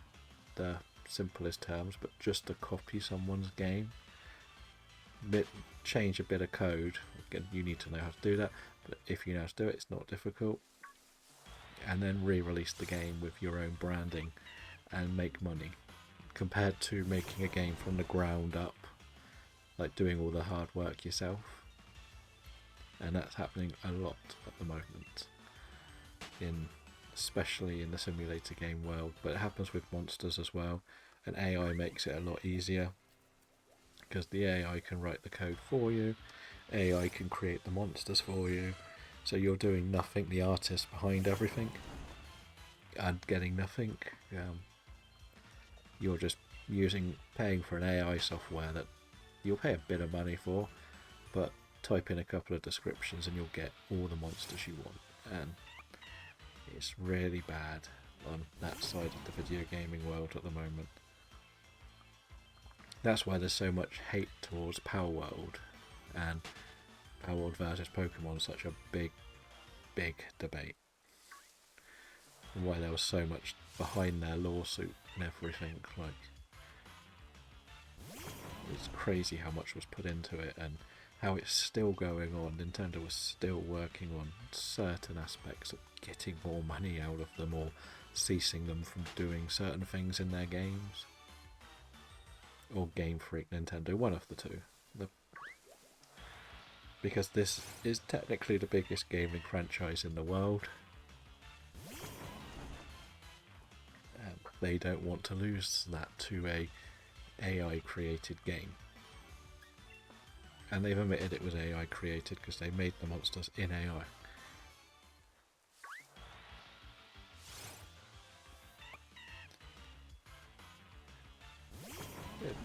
the simplest terms, but just to copy someone's game. Change a bit of code. Again, you need to know how to do that, but if you know how to do it, it's not difficult. And then re-release the game with your own branding and make money. compared to making a game from the ground up, like doing all the hard work yourself. And that's happening a lot at the moment, especially in the simulator game world, but it happens with monsters as well, and AI makes it a lot easier because the AI can write the code for you, AI can create the monsters for you, so you're doing nothing, the artist behind everything, and getting nothing. You're just paying for an AI software that you'll pay a bit of money for, but type in a couple of descriptions and you'll get all the monsters you want, and it's really bad on that side of the video gaming world at the moment. That's why there's so much hate towards Power World, and Power World versus Pokemon is such a big debate, and why there was so much behind their lawsuit and everything. Like, it's crazy how much was put into it and how it's still going on. Nintendo was still working on certain aspects of getting more money out of them or ceasing them from doing certain things in their games. Or Game Freak Nintendo, one of the two. Because this is technically the biggest gaming franchise in the world. They don't want to lose that to a AI created game. And they've admitted it was AI created because they made the monsters in AI.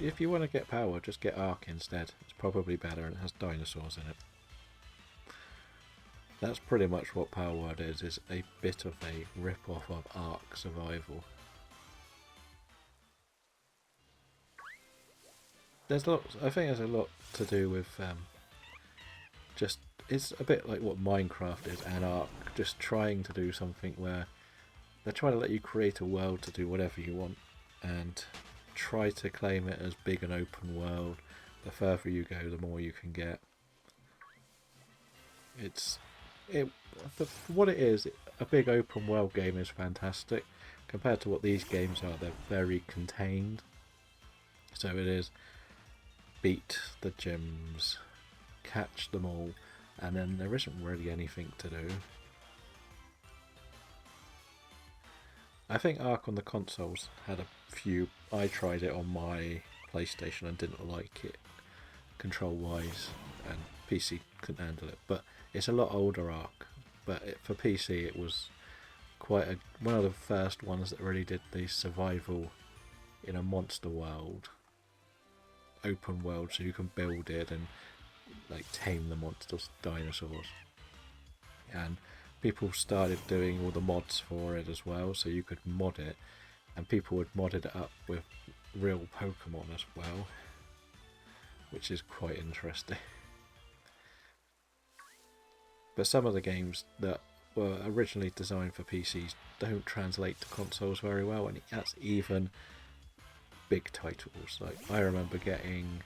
If you want to get power, just get Ark instead. It's probably better and it has dinosaurs in it. That's pretty much what Power World is a bit of a rip-off of Ark Survival. There's lots. I think there's a lot to do with just, it's a bit like what Minecraft is and Ark, just trying to do something where they're trying to let you create a world to do whatever you want and try to claim it as big and open world. The further you go, the more you can get. What it is, a big open world game is fantastic. Compared to what these games are, they're very contained. So it is beat the gyms, catch them all, and then there isn't really anything to do. I think Ark on the consoles had a few. I tried it on my PlayStation and didn't like it control wise, and PC couldn't handle it. But it's a lot older Ark. But for PC, it was quite one of the first ones that really did the survival in a monster world, open world, so you can build it and like tame the monsters, dinosaurs. And people started doing all the mods for it as well, so you could mod it, and people would mod it up with real Pokemon as well, which is quite interesting. But some of the games that were originally designed for PCs don't translate to consoles very well, and that's even big titles. Like, I remember getting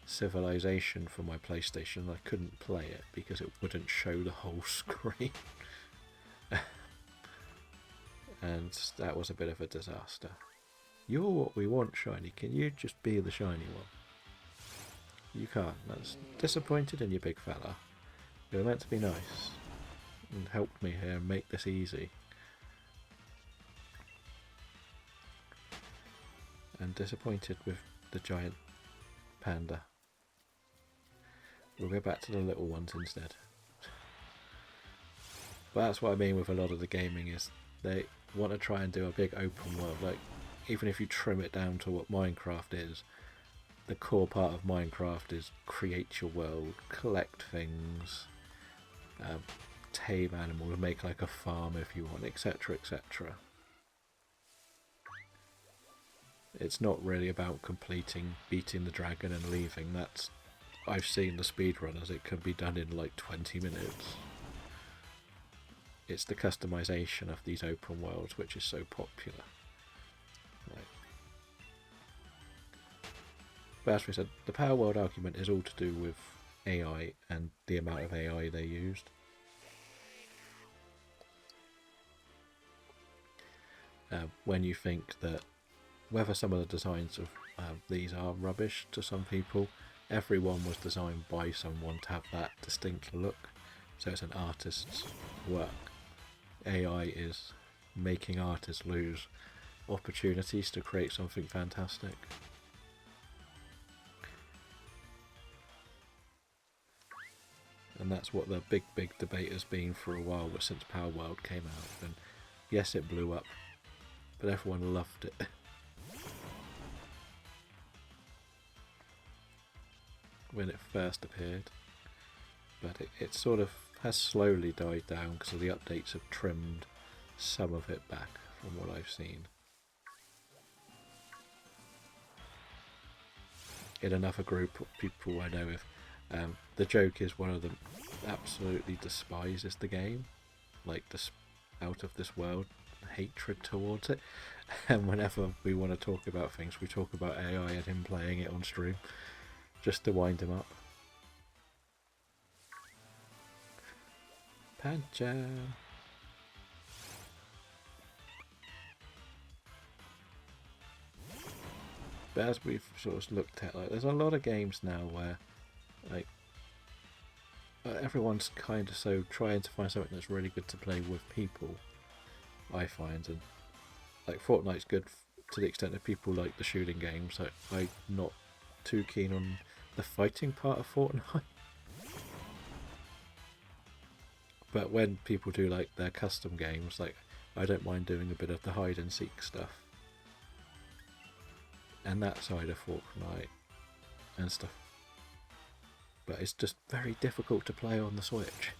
Civilization for my PlayStation and I couldn't play it because it wouldn't show the whole screen. And that was a bit of a disaster. You're what we want, Shiny. Can you just be the shiny one? You can't. That's disappointed in you, big fella. You're meant to be nice and help me here and make this easy. And disappointed with the giant panda. We'll go back to the little ones instead. But that's what I mean with a lot of the gaming, is they want to try and do a big open world. Like, even if you trim it down to what Minecraft is, the core part of Minecraft is create your world, collect things, tame animals, make like a farm if you want, etc, etc. It's not really about completing, beating the dragon and leaving. That's, I've seen the speedrunners, it can be done in like 20 minutes. It's the customization of these open worlds which is so popular. Right. But as we said, the Power World argument is all to do with AI and the amount of AI they used. When you think that whether some of the designs of these are rubbish to some people, everyone was designed by someone to have that distinct look. So it's an artist's work. AI is making artists lose opportunities to create something fantastic. And that's what the big debate has been for a while since Power World came out. And yes, it blew up, but everyone loved it. When it first appeared. But it sort of has slowly died down because the updates have trimmed some of it back from what I've seen. In another group of people I know of, the joke is one of them absolutely despises the game, like this out of this world hatred towards it. And whenever we want to talk about things, we talk about AI and him playing it on stream, just to wind him up. Pancha. But as we've sort of looked at, like, there's a lot of games now where, like, everyone's kind of so trying to find something that's really good to play with people, I find, and like Fortnite's good to the extent that people like the shooting games. Like, I'm not too keen on the fighting part of Fortnite. But when people do like their custom games, like, I don't mind doing a bit of the hide and seek stuff. And that side of Fortnite and stuff. But it's just very difficult to play on the Switch.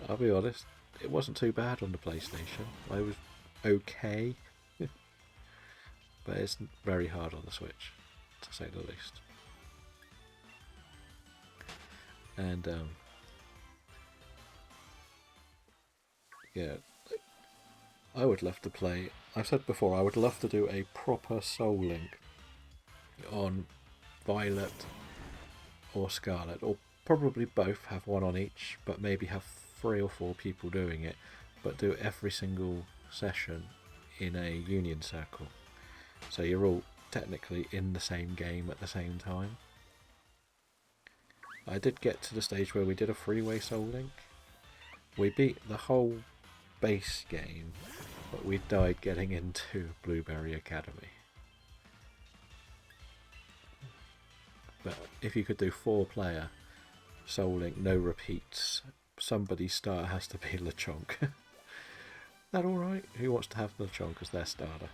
I'll be honest, it wasn't too bad on the PlayStation. I was okay. But it's very hard on the Switch, to say the least. And yeah, I would love to play. I've said before, I would love to do a proper Soul Link on Violet or Scarlet, or probably both, have one on each, but maybe have 3 or 4 people doing it, but do every single session in a union circle. So you're all technically in the same game at the same time. I did get to the stage where we did a 3-way Soul Link. We beat the whole base game, but we died getting into Blueberry Academy. But if you could do 4-player Soul Link, no repeats, somebody's starter has to be Lechonk. That alright? Who wants to have Lechonk as their starter?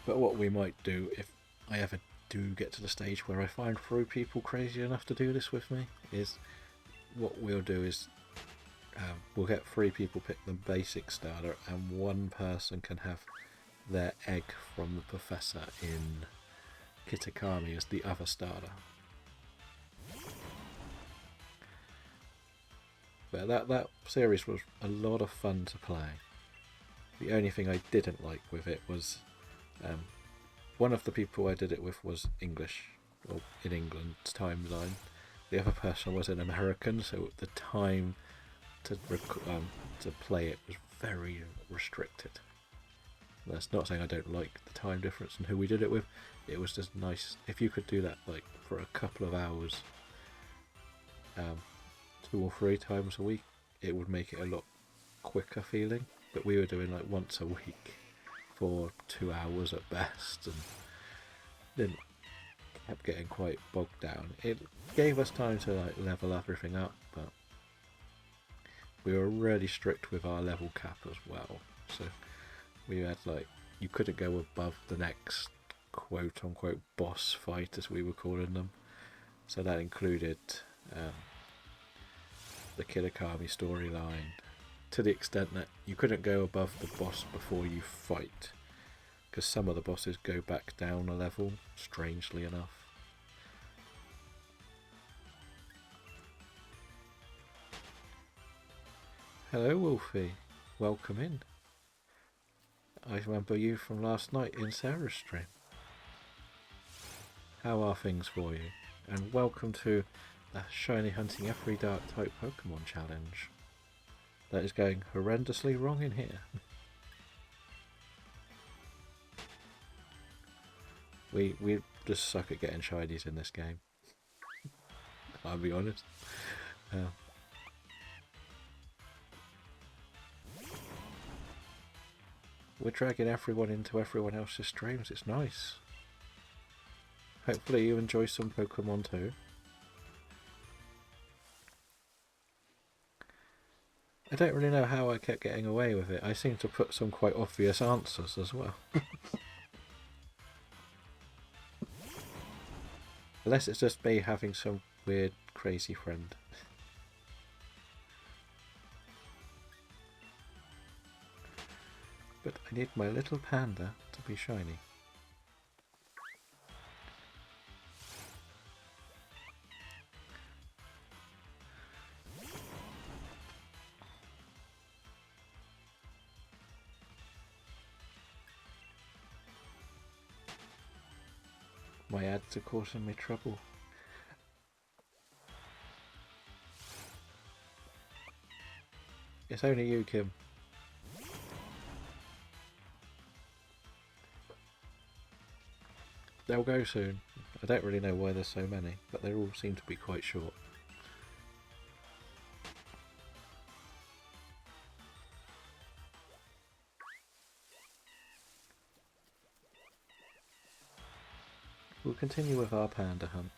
But what we might do, if I ever do get to the stage where I find 3 people crazy enough to do this with me, is what we'll do is we'll get 3 people pick the basic starter, and 1 person can have their egg from the professor in Kitakami as the other starter. But that series was a lot of fun to play. The only thing I didn't like with it was one of the people I did it with was English, or in England's time zone. The other person was an American, so the time to play it was very restricted. That's not saying I don't like the time difference and who we did it with. It was just nice if you could do that like for a couple of hours, 2 or 3 times a week. It would make it a lot quicker feeling. But we were doing like once a week for 2 hours at best, and then kept getting quite bogged down. It gave us time to like level everything up, but we were really strict with our level cap as well. So we had like, you couldn't go above the next quote unquote boss fight, as we were calling them. So that included the Kitakami storyline, to the extent that you couldn't go above the boss before you fight, because some of the bosses go back down a level, strangely enough. Hello Wolfie, welcome in. I remember you from last night in Sarah's stream. How are things for you? And welcome to the Shiny Hunting Every Dark type Pokemon challenge. that is going horrendously wrong in here. We just suck at getting shinies in this game. I'll be honest. We're dragging everyone into everyone else's streams. It's nice. Hopefully you enjoy some Pokemon too. I don't really know how I kept getting away with it. I seem to put some quite obvious answers as well. Unless it's just me having some weird, crazy friend. But I need my little panda to be shiny. My ads are causing me trouble. It's only you, Kim. They'll go soon. I don't really know why there's so many, but they all seem to be quite short. We'll continue with our panda hunt.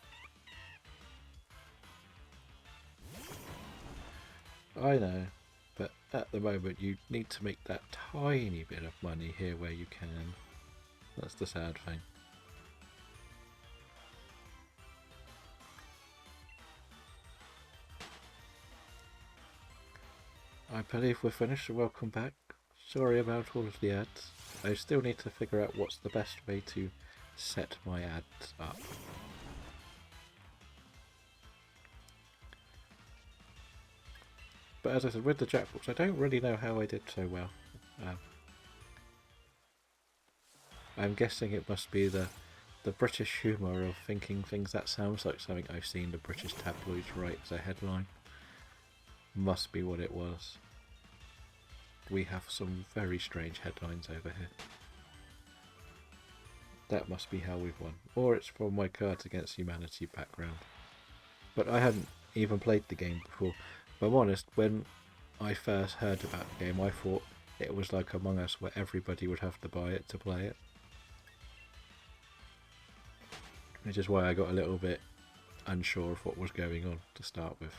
I know, but at the moment you need to make that tiny bit of money here where you can. That's the sad thing. I believe we're finished, so welcome back. Sorry about all of the ads. I still need to figure out what's the best way to set my ads up. But as I said, with the Jackbox, I don't really know how I did so well. I'm guessing it must be the British humour of thinking things that sounds like something I've seen the British tabloids write as a headline. Must be what it was. We have some very strange headlines over here. That must be how we've won. Or it's from my Cards Against Humanity background. But I hadn't even played the game before. If I'm honest, when I first heard about the game, I thought it was like Among Us where everybody would have to buy it to play it. Which is why I got a little bit unsure of what was going on to start with.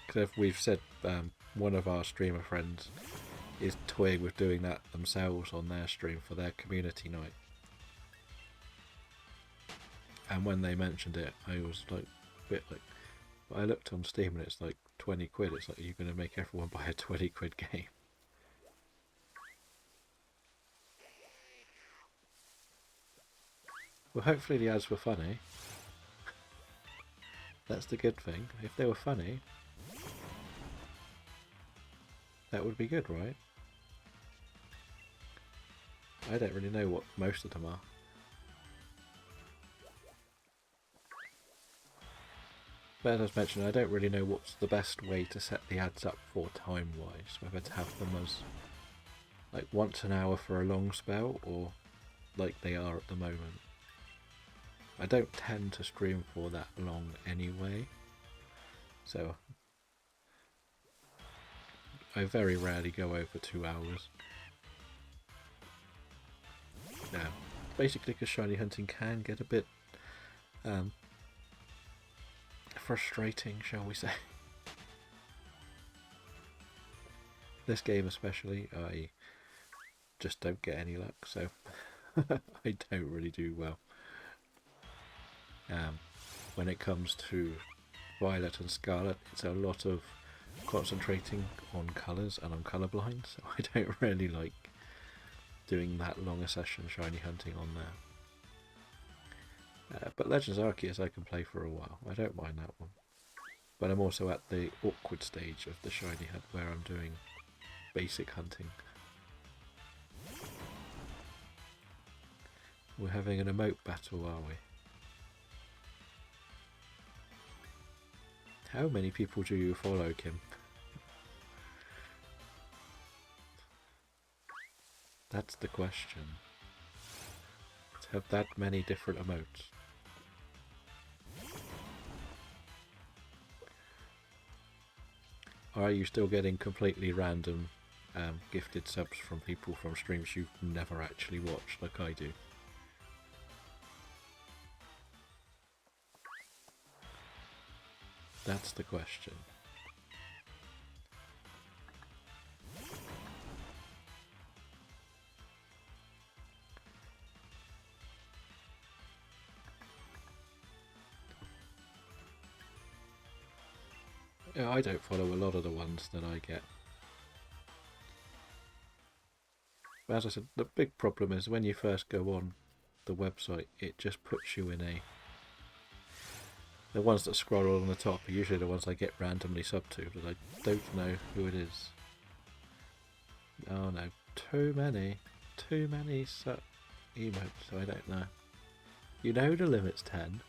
Because we've said one of our streamer friends is toying with doing that themselves on their stream for their community night. And when they mentioned it, I was like a bit like, I looked on Steam and it's like 20 quid. It's like, you're going to make everyone buy a 20 quid game. Well, hopefully the ads were funny. That's the good thing. If they were funny, that would be good, right? I don't really know what most of them are. But as I mentioned, I don't really know what's the best way to set the ads up for time-wise. Whether to have them as like once an hour for a long spell, or like they are at the moment. I don't tend to stream for that long anyway, so I very rarely go over 2 hours. Now, basically because shiny hunting can get a bit frustrating, shall we say. This game especially, I just don't get any luck, so I don't really do well. When it comes to Violet and Scarlet, it's a lot of concentrating on colours, and I'm colourblind, so I don't really like doing that long a session shiny hunting on there. But Legends Arceus I can play for a while, I don't mind that one. But I'm also at the awkward stage of the shiny hunt where I'm doing basic hunting. We're having an emote battle, are we? How many people do you follow, Kim? That's the question. To have that many different emotes. Are you still getting completely random gifted subs from people from streams you've never actually watched like I do? That's the question. Yeah, I don't follow a lot of the ones that I get. But as I said, the big problem is when you first go on the website, it just puts you in a... The ones that scroll on the top are usually the ones I get randomly subbed to, but I don't know who it is. Oh no, too many emotes, so I don't know. You know the limit's 10.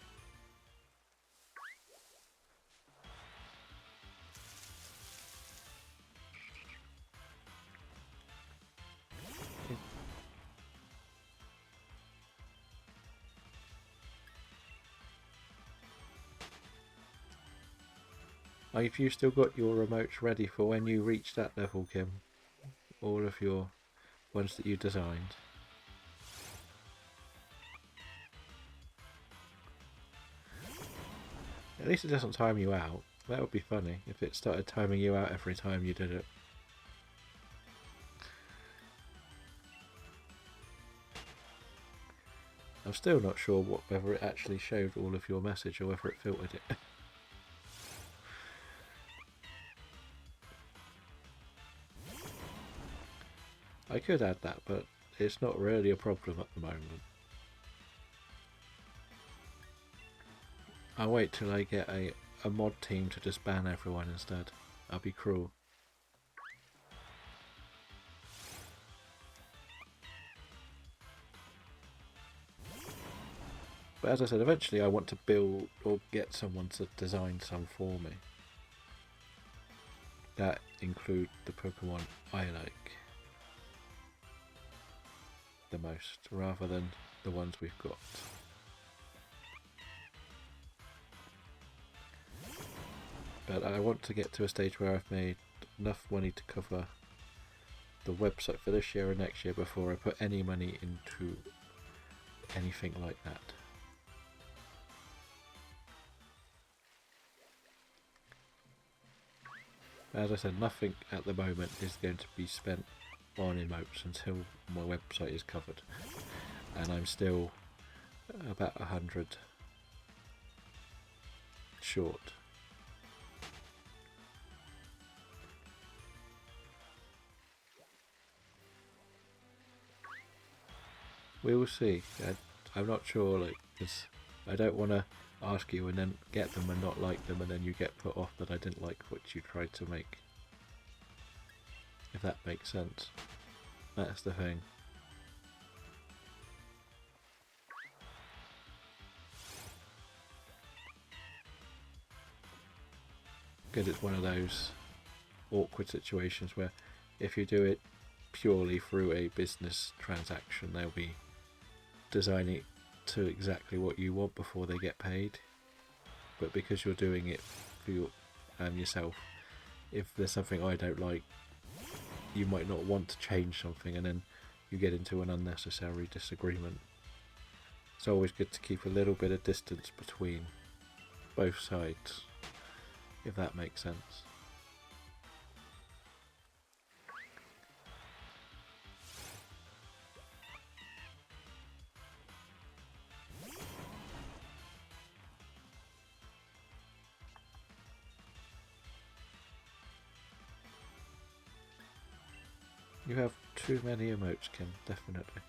Have you still got your remotes ready for when you reach that level, Kim? All of your ones that you designed? At least it doesn't time you out. That would be funny if it started timing you out every time you did it. I'm still not sure whether it actually showed all of your message or whether it filtered it. I could add that, but it's not really a problem at the moment. I'll wait till I get a mod team to just ban everyone instead. I'll be cruel. But as I said, eventually I want to build or get someone to design some for me. That include the Pokemon I like the most, rather than the ones we've got. But I want to get to a stage where I've made enough money to cover the website for this year and next year before I put any money into anything like that. As I said, nothing at the moment is going to be spent on emotes until my website is covered. And I'm still about 100 short. We will see. I'm not sure, because I don't want to ask you and then get them and not like them and then you get put off that I didn't like what you tried to make. If that makes sense. That's the thing. Because it's one of those awkward situations where if you do it purely through a business transaction, they'll be designing it to exactly what you want before they get paid. But because you're doing it for yourself, if there's something I don't like, you might not want to change something and then you get into an unnecessary disagreement. It's always good to keep a little bit of distance between both sides, if that makes sense. You have too many emotes, Kim, definitely.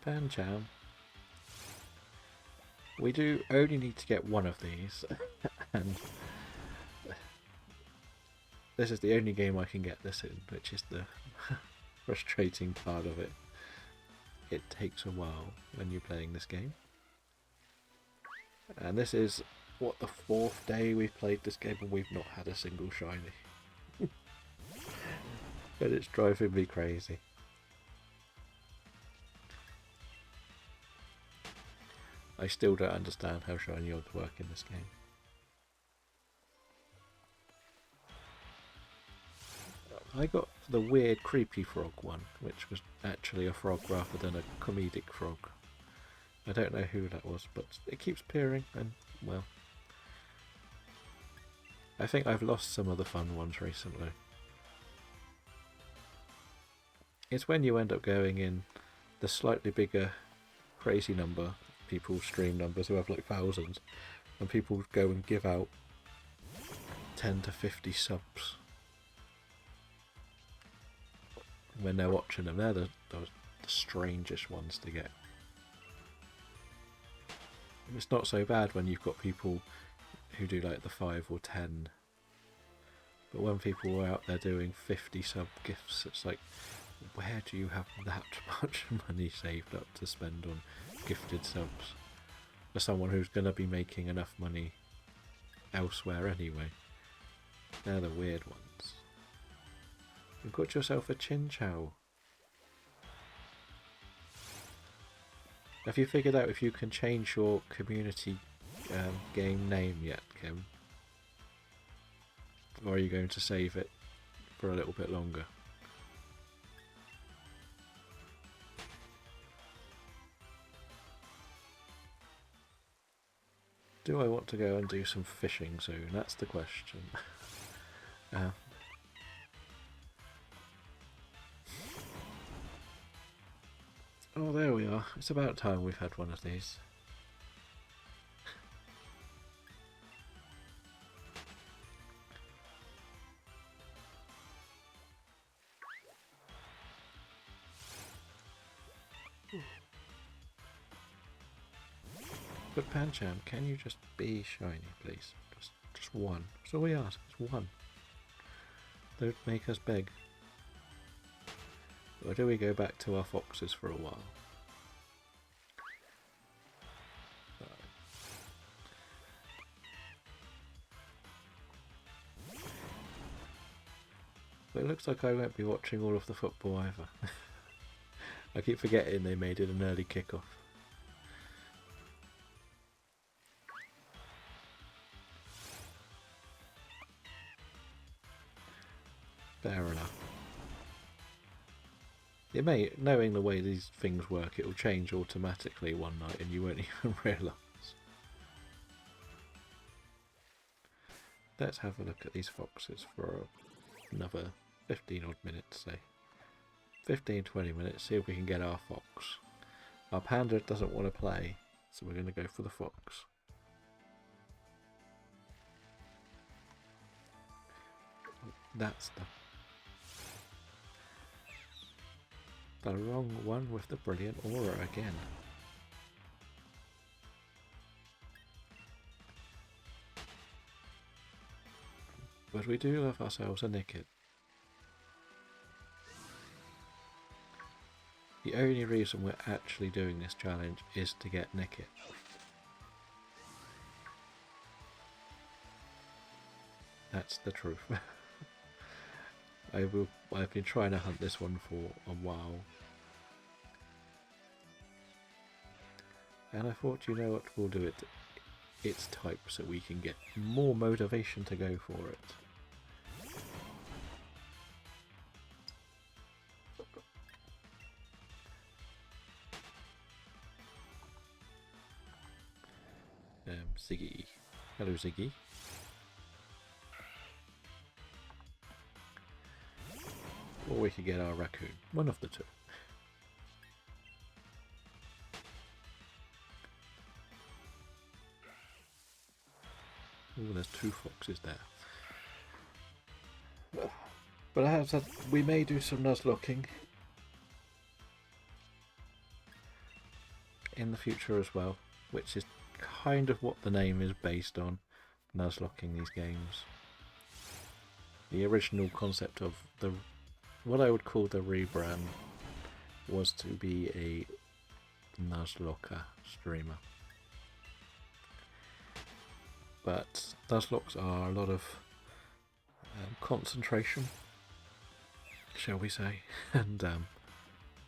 Pancham. We do only need to get one of these, and this is the only game I can get this in, which is the frustrating part of it. it takes a while when you're playing this game. And this is, what, the 4th day we've played this game and we've not had a single shiny. And it's driving me crazy. I still don't understand how shiny odds work in this game. I got the weird creepy frog one, which was actually a frog rather than a comedic frog. I don't know who that was, but it keeps appearing, and, well, I think I've lost some of the fun ones recently. It's when you end up going in the slightly bigger crazy number, people stream numbers who have like thousands, and people go and give out 10 to 50 subs when they're watching them. They're the strangest ones to get. It's not so bad when you've got people who do like the 5 or 10, but when people are out there doing 50 sub gifts, it's like, where do you have that much money saved up to spend on gifted subs for someone who's going to be making enough money elsewhere anyway? They're the weird ones. You've got yourself a Chinchou. Have you figured out if you can change your community game name yet, Kim? Or are you going to save it for a little bit longer? Do I want to go and do some fishing soon? That's the question. Oh, there we are. It's about time we've had one of these. But Pancham, can you just be shiny, please? Just one. That's all we ask. It's one. Don't make us beg. Or do we go back to our foxes for a while? But it looks like I won't be watching all of the football either. I keep forgetting they made it an early kickoff. Fair enough. It may, knowing the way these things work, it will change automatically one night and you won't even realise. Let's have a look at these foxes for another 15 odd minutes, say. 15-20 minutes, see if we can get our fox. Our panda doesn't want to play, so we're going to go for the fox. That's the wrong one with the brilliant aura again. But we do love ourselves a Nickit. The only reason we're actually doing this challenge is to get Nickit. That's the truth. I've been trying to hunt this one for a while. And I thought, you know what, we'll do it its type so we can get more motivation to go for it. Ziggy. Hello, Ziggy. Or we could get our raccoon. One of the two. Oh, there's 2 foxes there. But I have said we may do some nuzlocking in the future as well, which is kind of what the name is based on, nuzlocking these games. The original concept of what I would call the rebrand was to be a Nuzlocke streamer. But Nuzlocks are a lot of concentration, shall we say, and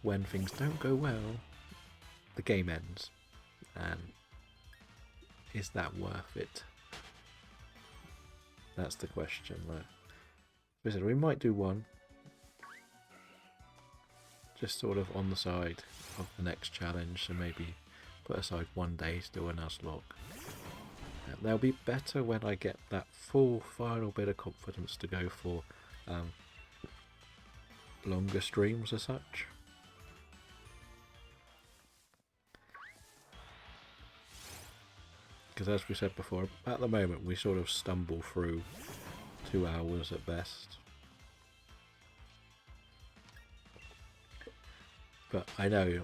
when things don't go well, the game ends. And is that worth it? That's the question. Listen, we might do one, just sort of on the side of the next challenge, so maybe put aside one day to do a Nuzlocke. They'll be better when I get that full final bit of confidence to go for longer streams as such. Because as we said before, at the moment we sort of stumble through 2 hours at best. But I know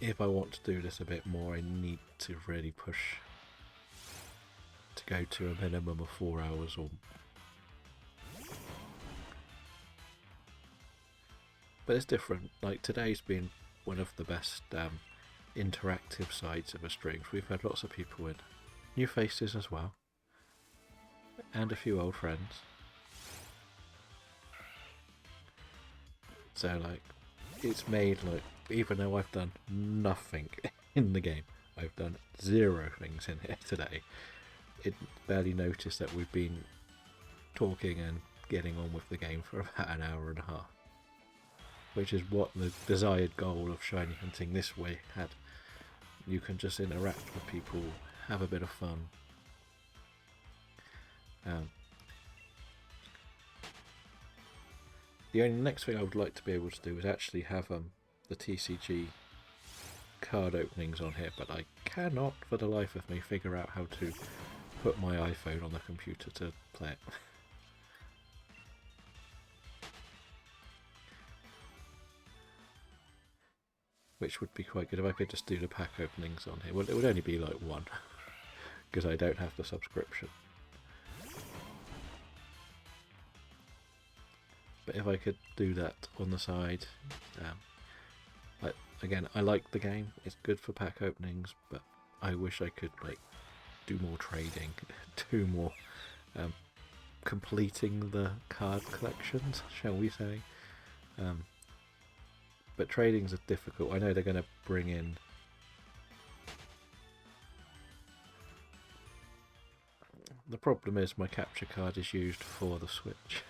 if I want to do this a bit more, I need to really push to go to a minimum of 4 hours or... But it's different. Like, today's been one of the best interactive sides of a stream. We've had lots of people in. New faces as well. And a few old friends. So, like, it's made, like, even though I've done nothing in the game, I've done 0 things in here today, it barely noticed that we've been talking and getting on with the game for about an hour and a half. Which is what the desired goal of Shiny Hunting this way had. You can just interact with people, have a bit of fun. The only next thing I would like to be able to do is actually have the TCG card openings on here, but I cannot for the life of me figure out how to put my iPhone on the computer to play it. Which would be quite good if I could just do the pack openings on here. Well, it would only be like 1, because I don't have the subscription. But if I could do that on the side, again, I like the game. It's good for pack openings, but I wish I could like do more trading, do more completing the card collections, shall we say. But trading's are difficult. I know they're going to bring in the problem is my capture card is used for the Switch.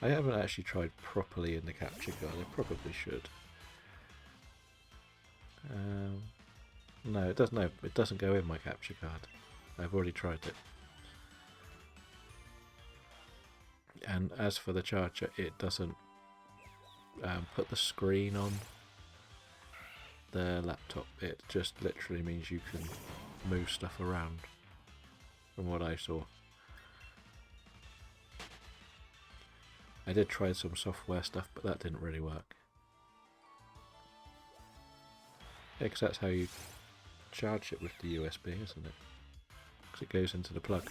I haven't actually tried properly in the capture card. I probably should. No, it doesn't. No, it doesn't go in my capture card. I've already tried it. And as for the charger, it doesn't put the screen on the laptop. It just literally means you can move stuff around, from what I saw. I did try some software stuff, but that didn't really work. Yeah, because that's how you charge it with the USB, isn't it? Because it goes into the plug.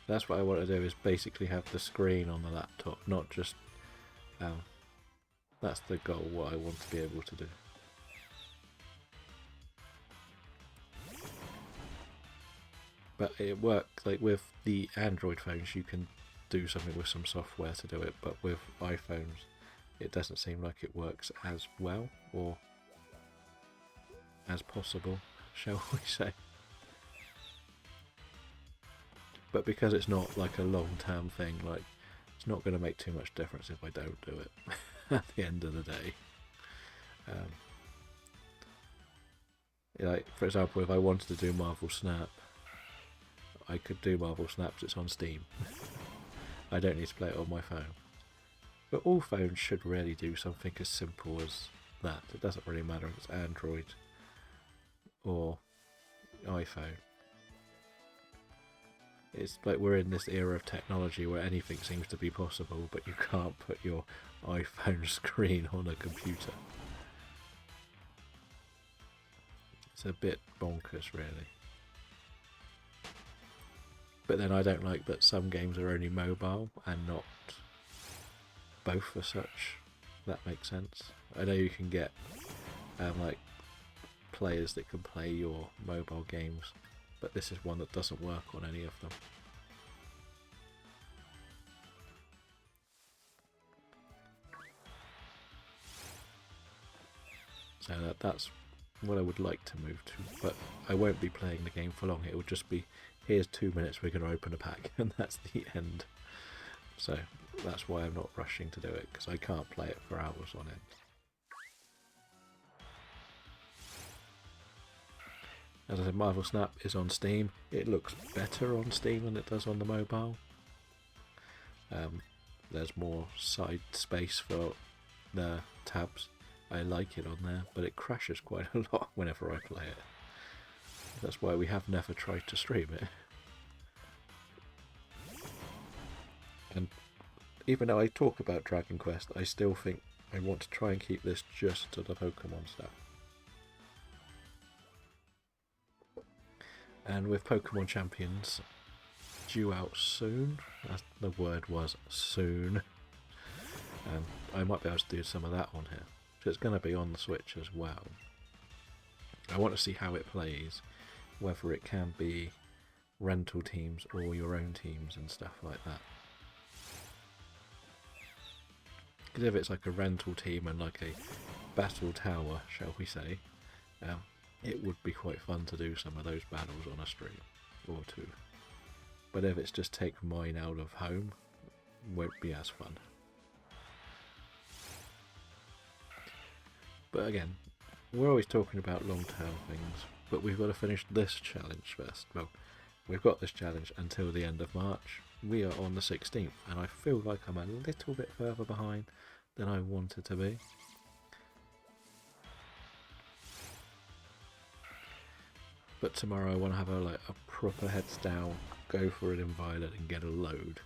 That's what I want to do, is basically have the screen on the laptop, not just... that's the goal, what I want to be able to do. But it works, like with the Android phones you can do something with some software to do it, but with iPhones it doesn't seem like it works as well, or as possible, shall we say. But because it's not like a long-term thing, like, it's not going to make too much difference if I don't do it at the end of the day. Like, for example, if I wanted to do Marvel Snap, I could do Marvel Snaps, it's on Steam. I don't need to play it on my phone. But all phones should really do something as simple as that. It doesn't really matter if it's Android or iPhone. It's like we're in this era of technology where anything seems to be possible, but you can't put your iPhone screen on a computer. It's a bit bonkers, really. But then I don't like that some games are only mobile and not both as such. That makes sense. I know you can get like players that can play your mobile games, but this is one that doesn't work on any of them. So that's what I would like to move to, but I won't be playing the game for long. It will just be, here's 2 minutes, we're going to open a pack, and that's the end. So that's why I'm not rushing to do it, because I can't play it for hours on end. As I said, Marvel Snap is on Steam. It looks better on Steam than it does on the mobile. There's more side space for the tabs. I like it on there, but it crashes quite a lot whenever I play it. That's why we have never tried to stream it. And even though I talk about Dragon Quest, I still think I want to try and keep this just to the Pokemon stuff. And with Pokemon Champions due out soon, the word was soon, and I might be able to do some of that on here. So it's going to be on the Switch as well. I want to see how it plays, whether it can be rental teams or your own teams and stuff like that. Because if it's like a rental team and like a battle tower, shall we say, it would be quite fun to do some of those battles on a stream or two. But if it's just take mine out of home, it won't be as fun. But again, we're always talking about long-term things, but we've got to finish this challenge first. Well, we've got this challenge until the end of March. We are on the 16th, and I feel like I'm a little bit further behind than I wanted to be. But tomorrow I want to have a proper heads down, go for it in Violet and get a load.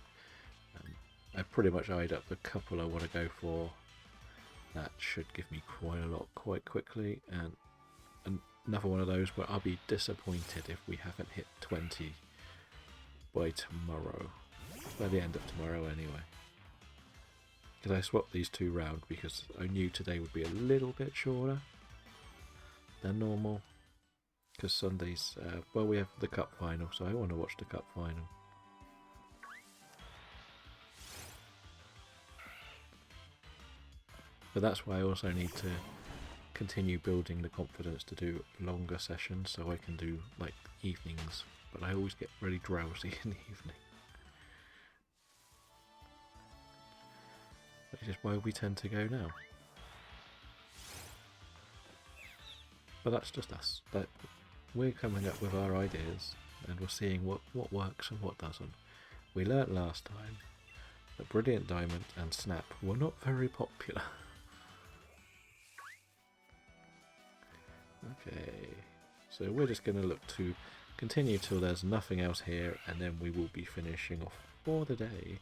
I pretty much eyed up the couple I want to go for. That should give me quite a lot quite quickly, and another one of those where I'll be disappointed if we haven't hit 20 by tomorrow, by the end of tomorrow anyway. Because I swapped these two round because I knew today would be a little bit shorter than normal. Because Sundays, well, we have the cup final, so I want to watch the cup final. But that's why I also need to continue building the confidence to do longer sessions, so I can do like evenings. But I always get really drowsy in the evening. Which is why we tend to go now. But that's just us. That we're coming up with our ideas, and we're seeing what works and what doesn't. We learnt last time that Brilliant Diamond and Snap were not very popular. Okay, so we're just going to look to continue till there's nothing else here, and then we will be finishing off for the day.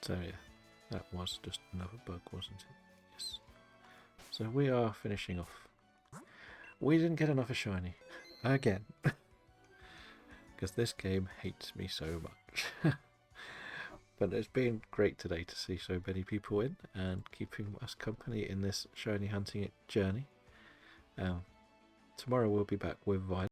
So yeah, that was just another bug, wasn't it? Yes. So we are finishing off. We didn't get another shiny. Again. Because this game hates me so much. But it's been great today to see so many people in and keeping us company in this shiny hunting journey. Tomorrow we'll be back with Violet.